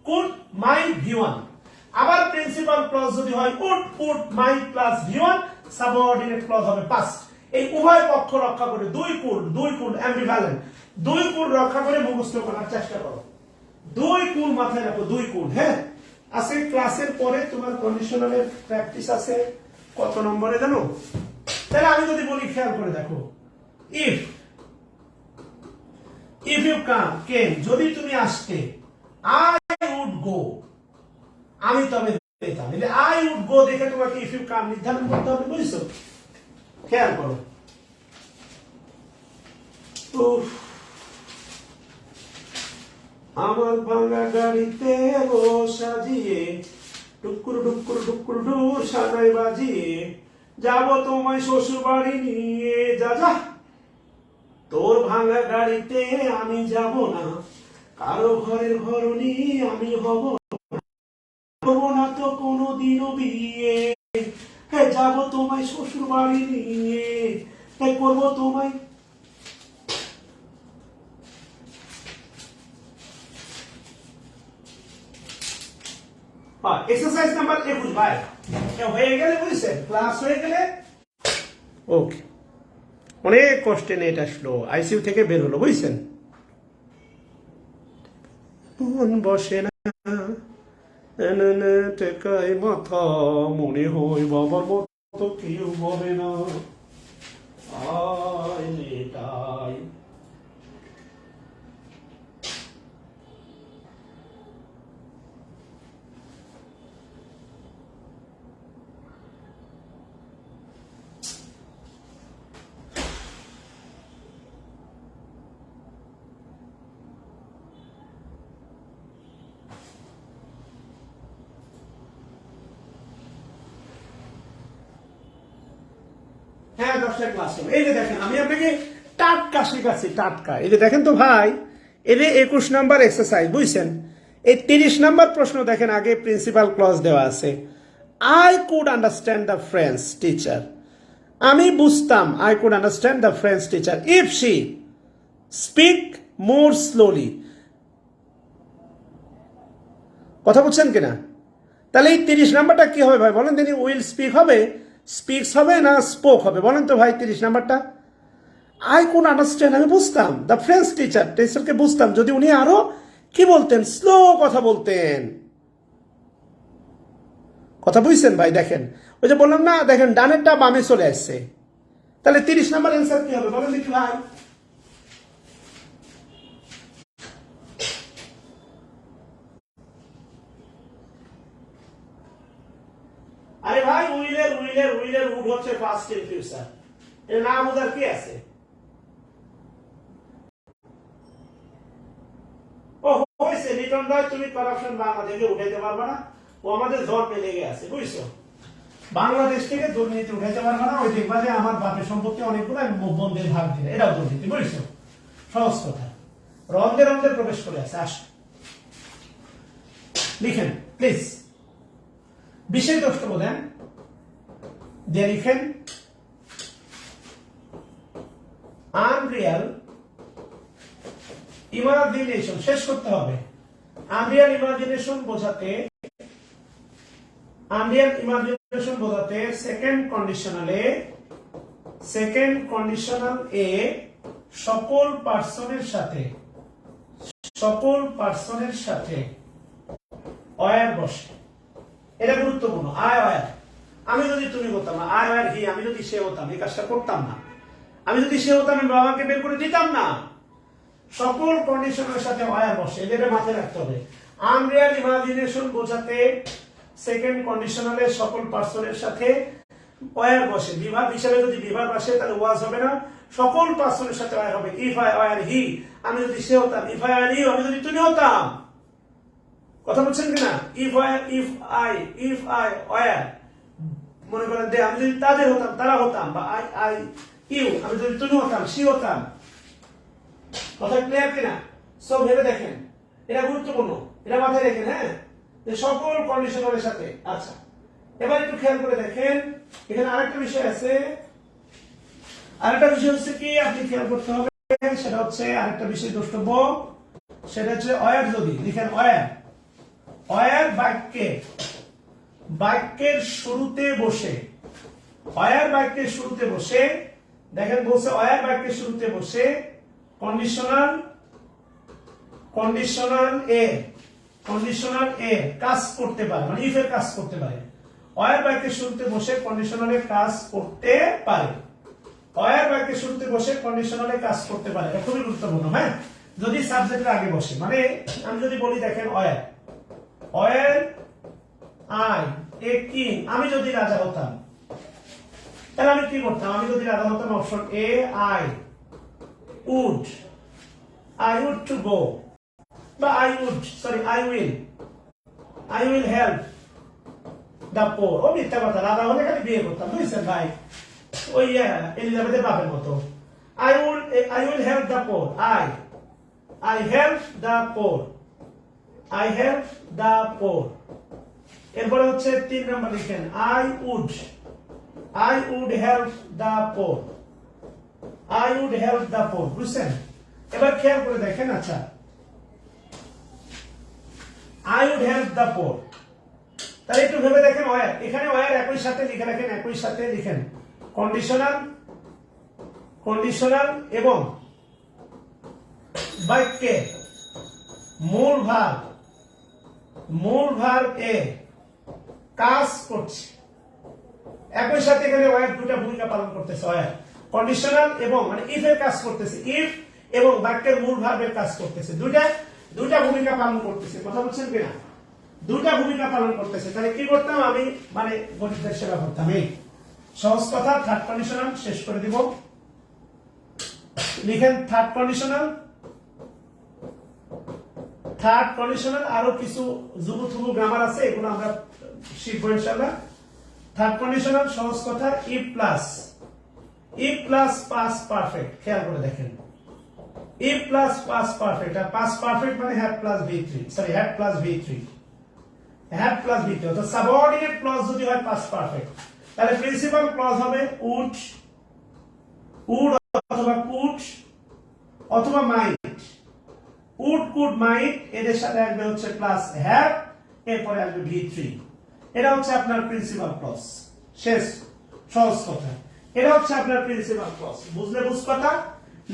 কুড মাইট V1। আবার প্রিন্সিপাল ক্লজ যদি হয় would could might plus V1, subordinate clause হবে পাস্ট। এই উভয় পক্ষ রক্ষা করে, দুই কুল অ্যাম্বিভ্যালেন্ট, দুই কুল রক্ষা করে মুখস্থ করার চেষ্টা করো। দুই কুল মাথায় রাখো, দুই কুল। হ্যাঁ, আজকে ক্লাসের পরে তোমার কন্ডিশনালের প্র্যাকটিস আছে, কত নম্বরে জানো? তাহলে আমি যদি বলি, খেয়াল করে দেখো, ইফ ইউ কেম, যদি তুমি আসতে, আই উড গো, আমি তবে যেতাম। আই উড গো দেখে তোমাকে ইফ ইউ কাম নির্ধারণ করতে হবে, বুঝছো? খেয়াল করো, আমার ভাঙা গাড়িতে সাজিয়ে টুকুর টুকুর টুকুর টুর সানাই বাজিয়ে যাব তোমায় শ্বশুর বাড়ি নিয়ে, যা তোর ভাঙা গাড়িতে আমি যাব না, কারো ঘরের ঘরণী আমি হব বিয়ে, যাবো তোমায় শ্বশুর বাড়ি নিয়ে, করবো তোমায়। এক্সারসাইজ নাম্বার 21 ভাই হয়ে গেলে বুঝছেন, ক্লাস হয়ে গেলে ওকে। অনেক কষ্টে নেট আসলো, আইসিইউ থেকে বের হলো বুঝছেন। মন বসে না টেকায় মাথা, মনে হয় বাবার মতো কেউ বলে না, আয় নেটাই। হ্যাঁ 10টা ক্লাস হবে। এই যে দেখেন আমি আপনাকে টাটকা শেখাচ্ছি, টাটকা। এই যে দেখেন তো ভাই, এই যে 21 নাম্বার এক্সারসাইজ বুঝছেন। এই 30 নাম্বার প্রশ্ন দেখেন, আগে প্রিন্সিপাল ক্লজ দেওয়া আছে। I could understand the French teacher, আমি বুঝতাম, I could understand the French teacher if she speak more slowly. কথা বুঝছেন কিনা? তাহলে এই 30 নাম্বারটা কি হবে ভাই বলেন তিনি? উইল স্পিক হবে, স্পিক্স হবে না স্পোক হবে বলেন তো ভাই? 30 নাম্বারটা আই কুড আন্ডারস্ট্যান্ড, আমি বুঝতাম দ্য ফ্রেঞ্চ টিচারকে বুঝতাম যদি উনি আরো কি বলতেন, স্লো কথা বলতেন। কথা বুঝছেন ভাই? দেখেন ওই যে বললাম না, দেখেন ডানেরটা বামে চলে আসছে। তাহলে 30 নাম্বার অ্যান্সার কি হবে বলেন দেখি ভাই? আরে ভাই উইলের উড হচ্ছে পাস্ট ইন ফিউচার, এর নাম ওদের কি আছে? ও হয়েছে লিটন ভাই, তুমি করাপশন বাংলাদেশে উঠাইতে পারবে না, ও আমাদের ধর্মে লেগে আছে বুঝছো। বাংলাদেশ থেকে দুর্নীতি উঠাইতে পারবে না, ওই দেখবা যে আমার বাপের সম্পত্তি অনেকগুলো বন্ধের ভাগ দিলে, এটাও দুর্নীতি বুঝছো। সহজ কথা, রন্ধে প্রবেশ করে আছে। আস লিখেন প্লিজ, বিশেষ দ্রষ্টব্য দেন দিয়ে লিখেন আনরিয়াল ইমাজিনেশন, শেষ করতে হবে। আনরিয়াল ইমাজিনেশন বোঝাতে সেকেন্ড কন্ডিশনাল এ সকল পার্সনের সাথে অয়ার বসে। এটা গুরুত্বপূর্ণ। আয় অয়ার, আমি যদি তুমি হতাম না, আয় অয়ার হি, আমি যদি সে হতাম এই কাজটা করতাম না। আমি যদি সে হতাম আমি বাবাকে বের করে দিতাম না। সকল কন্ডিশনের সাথে অয়ার বসে, এটা মাথায় রাখতে হবে। আনরিয়াল ইমাজিনেশন বোঝাতে সেকেন্ড কন্ডিশনালে সকল পার্সনের সাথে অয়ার বসে। বিভাগ হিসাবে যদি বিভাগ বসে তাহলে ওয়াজ হবে না, সকল পার্সনের সাথে অয়ার হবে। ইফ আই অয়ার হি, আমি যদি সে হতাম। ইফ আই অয়ার ইউ, আমি যদি তুমি হতাম। কথা বলছেন কিনা? ইফ আই অয়ার, মনে করেন যে আমি যদি তাদের হতাম, তারা হতাম, বা আই ইউ, আমি যদি তুমি হতাম, সি হতাম। কথা ক্লিয়ার কিনা? সব ভেবে দেখেন, এটা গুরুত্বপূর্ণ, এটা মাথায় রেখেন। হ্যাঁ, সকল কন্ডিশনালের সাথে। আচ্ছা, এবার একটু খেয়াল করে দেখেন, এখানে আরেকটা বিষয় আছে। আরেকটা বিষয় হচ্ছে কি আপনি খেয়াল করতে হবে, সেটা হচ্ছে আরেকটা বিষয় দ্রষ্টব্য, সেটা হচ্ছে অয়ার। যদি লিখেন অয়ার বাক্যের শুরুতে বসে, অয়ার বাক্যের শুরুতে বসে, দেখেন বলছে অয়ার বাক্যের শুরুতে বসে কন্ডিশনাল এ কাজ করতে পারে, মানে ইফ এর কাজ করতে পারে। অয়ার বাক্যের শুরুতে বসে কন্ডিশনালের কাজ করতে পারে। অয়ার বাক্যের শুরুতে বসে কন্ডিশনালে কাজ করতে পারে, এটা খুবই গুরুত্বপূর্ণ। হ্যাঁ, যদি সাবজেক্টের আগে বসে, মানে আমি যদি বলি দেখেন অয়ার আই এ কিং, আমি যদি রাজা হতাম তাহলে আমি কি করতাম? আমি যদি রাজা হতাম, option A, I would to go, বা I will help the poor. ও মিথ্যা কথা, রাজা হলে খালি বিয়ে করতাম বুঝছেন ভাই, ওই এলিজাবেথের বাপের মতো। I will help the poor, I help the poor. এরপরে হচ্ছে 3 নাম্বার লিখেন I would help the poor, I would help the poor, বুঝছেন? এবার খেয়াল করে দেখেন, আচ্ছা I would help the poor, তাহলে একটু ভেবে দেখেন ওয়্যার, এখানে ওয়্যার একই সাথে লিখে রাখেন, একই সাথে লিখেন কন্ডিশনাল এবং বাক্যে মূল ভার্ব এ কাজ করছে, একই সাথে এখানে ওয়্যার দুটো ভূমিকা পালন করতেছে, ওয়্যার কন্ডিশনাল এবং মানে ইফ এর কাজ করতেছে, ইফ এবং বাক্যের মূল ভার্বের কাজ করতেছে, দুইটা ভূমিকা পালন করতেছে, কথা বলছেন কিনা? দুইটা ভূমিকা পালন করতেছে, তাহলে কি করতাম আমি, মানে গণিতের সেবা করতাম। এই সহজ কথা, থার্ড কন্ডিশনাল শেষ করে দিব, লিখেন থার্ড কন্ডিশনাল, আরো কিছু যুবথুবু গ্রামার আছে, এগুলো আমরা শিখবো ইনশাআল্লাহ। থার্ড কন্ডিশনাল সহজ কথা, ইফ প্লাস পাস্ট পারফেক্ট, খেয়াল করে দেখেন, ইফ প্লাস পাস্ট পারফেক্ট, আর পাস্ট পারফেক্ট মানে হ্যাড প্লাস V3, অর্থাৎ সাবঅর্ডিনেট ক্লজ যদি হয় পাস্ট পারফেক্ট, তাহলে প্রিন্সিপাল ক্লজ হবে উড অথবা কুড অথবা মাইট, উড কুড মাইট, এদের সাথে আসবে হচ্ছে প্লাস হ্যাভ, এরপরে আসবে V3, এটা হচ্ছে আপনার প্রিন্সিপাল ক্লজ। শেষ, সহজ কথা, এটা হচ্ছে আপনার প্রিন্সিপাল ক্লজ। বুঝলে বুঝ কথা,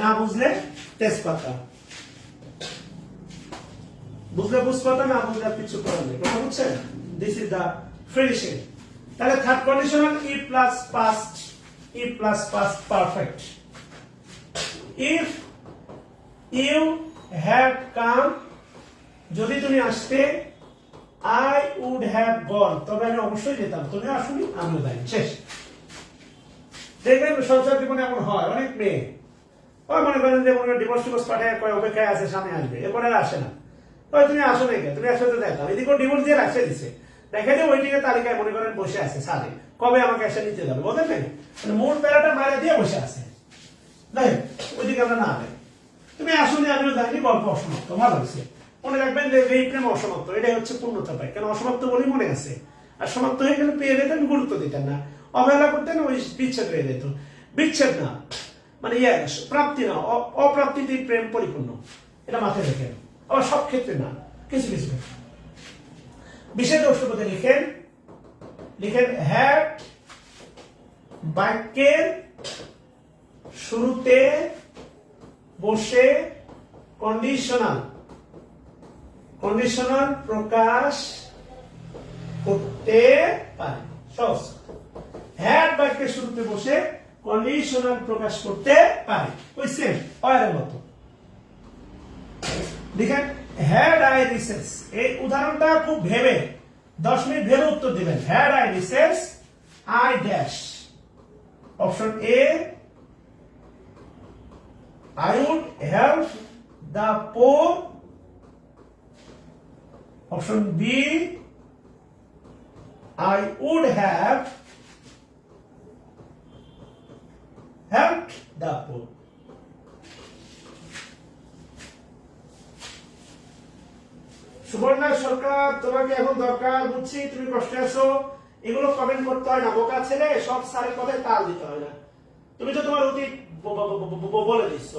না বুঝলে টেস্ট কথা, বুঝলে বুঝ কথা, না বুঝলে কিছু করার নেই, কথা বুঝছেন? This is the finishing. তাহলে third conditional if plus past perfect, if you had come, যদি তুমি আসতে, আই উড হ্যাভ গন, তবে আমি অবশ্যই যেতাম, তুমি আসুনি আমিও যাইনি। শেষ। দেখবেন সংসার জীবনে এমন হয়, অনেক মেয়ে মনে করেন যে ডিভোর্স পাঠায় কয় অপেক্ষায় আছে, সামনে আসবে, এরপরে আর আসে না, তুমি আসো নাই, তুমি একসাথে দেখা, এদিকে ডিভোর্স দিয়ে রাখছে দিছে, দেখা যায় ওইটিকে তালিকায় মনে করেন বসে আছে সালে, কবে আমাকে এসে নিতে যাবে, বলতেন নাই, মানে মূল প্যারাটা মারা দিয়ে বসে আছে, দেখেন ওইদিকে আমরা না দেয়, তুমি আসলে আমিও যাইনি, গল্প অসমাপ্ত, ভালো হয়েছে। মনে রাখবেন যে এই প্রেম অসমাপ্ত, এটাই হচ্ছে পূর্ণতা পায়, কেন অসমাপ্ত বলেই মনে আছে, আর সমাপ্ত হয়ে গেলে পেয়ে যেতেন, গুরুত্ব দিতেন না, অবহেলা করতেন, ওই বিচ্ছেদ হয়ে যেত। বিচ্ছেদ না মানে প্রাপ্তি না, অপ্রাপ্তিতেই প্রেম পরিপূর্ণ, এটা মাথায় রেখেন। আবার সব ক্ষেত্রে না, কিছু কিছু বিশেষ অষ্টপদে লিখেন হ্যাড বাক্যের শুরুতে বসে কন্ডিশনাল প্রকাশ করতে পারে। সহজ, হ্যাড বাক্যের শুরুতে বসে কন্ডিশনাল প্রকাশ করতে পারে, ওই সেম অয়ারের মতো। দেখেন হ্যাড আই রিসেস, এই উদাহরণটা খুব ভেবে 10 মিনিট ভেবে উত্তর দিবেন। Had I recess I dash, option A I would help the poor, option B I would have helped the poor. Suborna Sarkar, তোমাকে এখন দরকার, বুঝছি তুমি কষ্টে আছো, এগুলো কমেন্ট করতে হয় না, বোকা ছেলে, সব স্যারের কথায় তাল দিতে হয় না, তুমি তো তোমার অতীত বলে দিচ্ছ,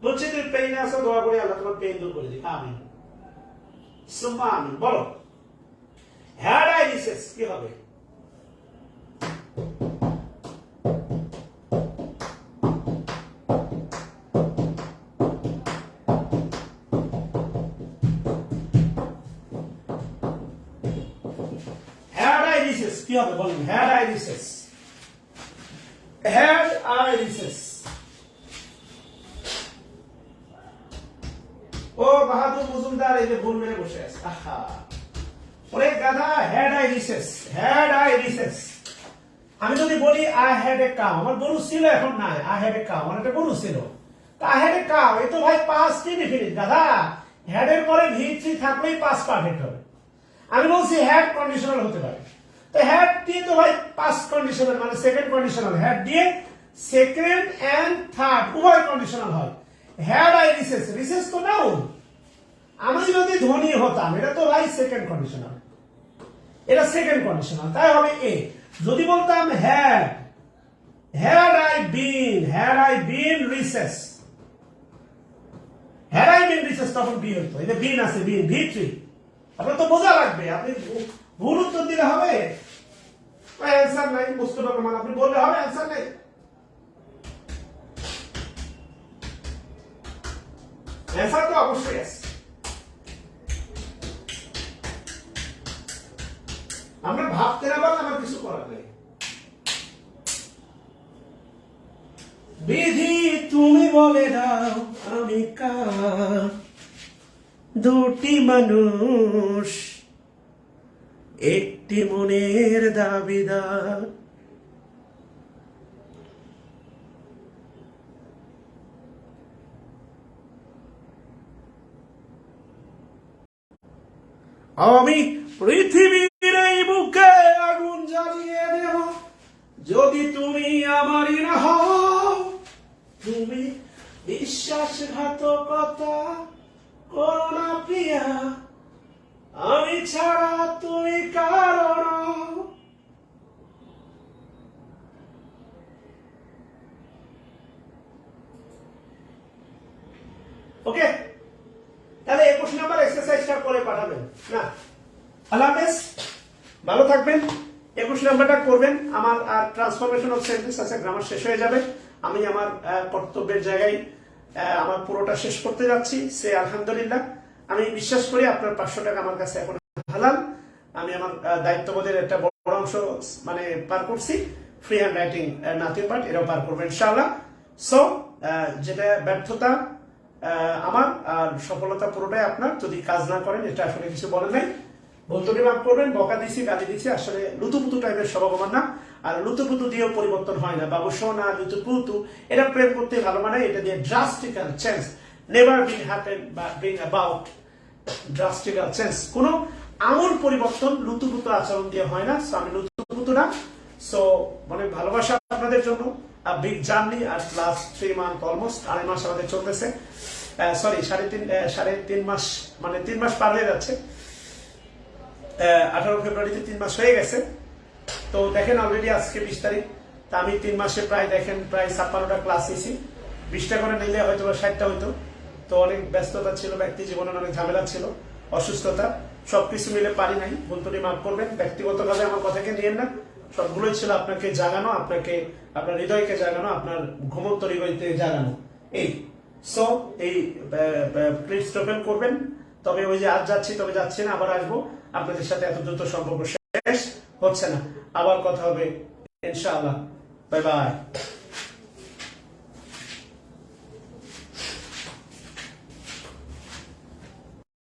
বুঝছি তুমি পেইনে আছো, দোয়া করে আল্লাহ তোমার পেইন দূর করে দিক, আমিন সুম্মা আমিন। বলো হ্যাড আই রিসেস কি হবে? কি হবে বলেন? Had I recess, had I recess. ও বাহাদুর মজুমদার, এই যে ভুল মেরে বসে আছে, আহা ওরে গাধা, had I recess, had I recess. আমি যদি বলি আই হ্যাড এ কাউ, আমার গরু ছিল এখন নাই, আই হ্যাড এ কাউ আমার একটা গরু ছিল, আই হ্যাড এ কাউ, এই তো ভাই পাস্ট ইনডিফিনিট গাধা, হ্যাড এর পরে V3 থাকলেই পাস্ট পারফেক্ট হবে। আমি বলছি হ্যাড কন্ডিশনাল হতে পারে, তো হ্যাড দিয়ে তো ভাই পাস্ট কন্ডিশনাল মানে সেকেন্ড কন্ডিশনাল, হ্যাড দিয়ে সেকেন্ড এন্ড থার্ড উভয় কন্ডিশনাল হয়। হ্যাড আই রিসেস, রিসেস তো নাউন, আমি যদি ধনী হতাম, এটা তো ভাই সেকেন্ড কন্ডিশনাল, এটা সেকেন্ড কন্ডিশনাল, তাই হবে এ। যদি বলতাম had I been recess, তখন বি হইতো। এই যে বিন আছে, বিন ভিত্রি, আপনার তো বোঝা লাগবে। আপনি ভুল উত্তর দিলে হবে, অ্যান্সার নাই, বস্তুটা প্রমাণ আপনি বললে হবে, অ্যান্সার নাই। অ্যান্সার তো অবশ্যই আছে। আমরা ভাবতে না পারলে আমার কিছু করার নেই। বিধি তুমি বলে দাও আমি কার, দুটি মানুষ একটি মনের দাবিদার। আমি পৃথিবীর এই বুকে আগুন জ্বালিয়ে দেব যদি তুমি আমারই না হও। তুমি বিশ্বাসঘাতকতা করো না প্রিয়া, আমি ছাড়া তুমি কারণ। ওকে, তাহলে 21 নম্বর এক্সারসাইজটা করে পাঠাবেন না। আল্লাহ হাফেজ, ভালো থাকবেন। 21 নম্বরটা করবেন। আমার আর ট্রান্সফরমেশন অফ সেন্টেন্স আছে, গ্রামার শেষ হয়ে যাবে। আমি আমার কর্তব্যের জায়গায় আমার পুরোটা শেষ করতে যাচ্ছি। সে আলহামদুলিল্লাহ। আমি বিশ্বাস করি আপনার 500 টাকা আমার কাছে এখন হালাল। আমি আমার দায়িত্ববোধের একটা বড় অংশ মানে পার করছি। Free hand writing nothing but এরাও পার করবেন ইনশাআল্লাহ। সো যেটা ব্যর্থতা আমার আর সফলতা পুরোটাই আপনার। যদি কাজ না করেন, এটা আসলে কিছু বলে নাই, বলতে মাফ করবেন। বকা দিছি, গালি দিছি, আসলে লুতুপুতু টাইপের স্বভাব আমার না। আর লুতুপুতু দিয়েও পরিবর্তন হয় না। বাবু সোনা লুতুপুতু, এটা প্রেম করতে ভালো মানে, এটা দিয়ে drastically change never been happen বা ব্রিং অ্যাবাউট ড্রাস্টিক্যাল চেঞ্জ। কোনো আমূল পরিবর্তন লুতুপুতু আচরণ দিয়ে হয় না। সো আমি লুতুপুতু না। সো অনেক ভালোবাসা আপনাদের জন্য। বিগ জার্নি আর প্লাস 3 মান্থ, অলমোস্ট 2.5 মাস আমাদের চলতেছে। সরি, 3.5 মাস, মানে 3 মাস পার হয়ে যাচ্ছে। 18 ফেব্রুয়ারিতে 3 মাস হয়ে গেছে। তো দেখেন অলরেডি আজকে 20 তারিখ। তা আমি 3 মাসে প্রায় দেখেন প্রায় 56টা ক্লাস নিয়েছি। 20টা করে নিলে হয়তো 60টা হইতো। তো অনেক ব্যস্ততা ছিল, ব্যক্তি জীবনে অনেক ঝামেলা ছিল, অসুস্থতা, সবকিছু মিলে পারি নাই। বন্ধুটি মাফ করবেন। ব্যক্তিগতভাবে আমার কথাকে নিয়েন না। সবগুলোই ছিল আপনাকে জাগানো, আপনাকে আপনার হৃদয়কে জাগানো, আপনার ঘুমন্ত হৃদয়তে জাগানো। এই সো এই প্লিজ ওপেন করবেন। তবে ওই যে আজ যাচ্ছি তবে যাচ্ছি না, আবার আসবো। আপনাদের সাথে এত দ্রুত সম্পর্ক শেষ হচ্ছে না, আবার কথা হবে ইনশাআল্লাহ। Bye bye.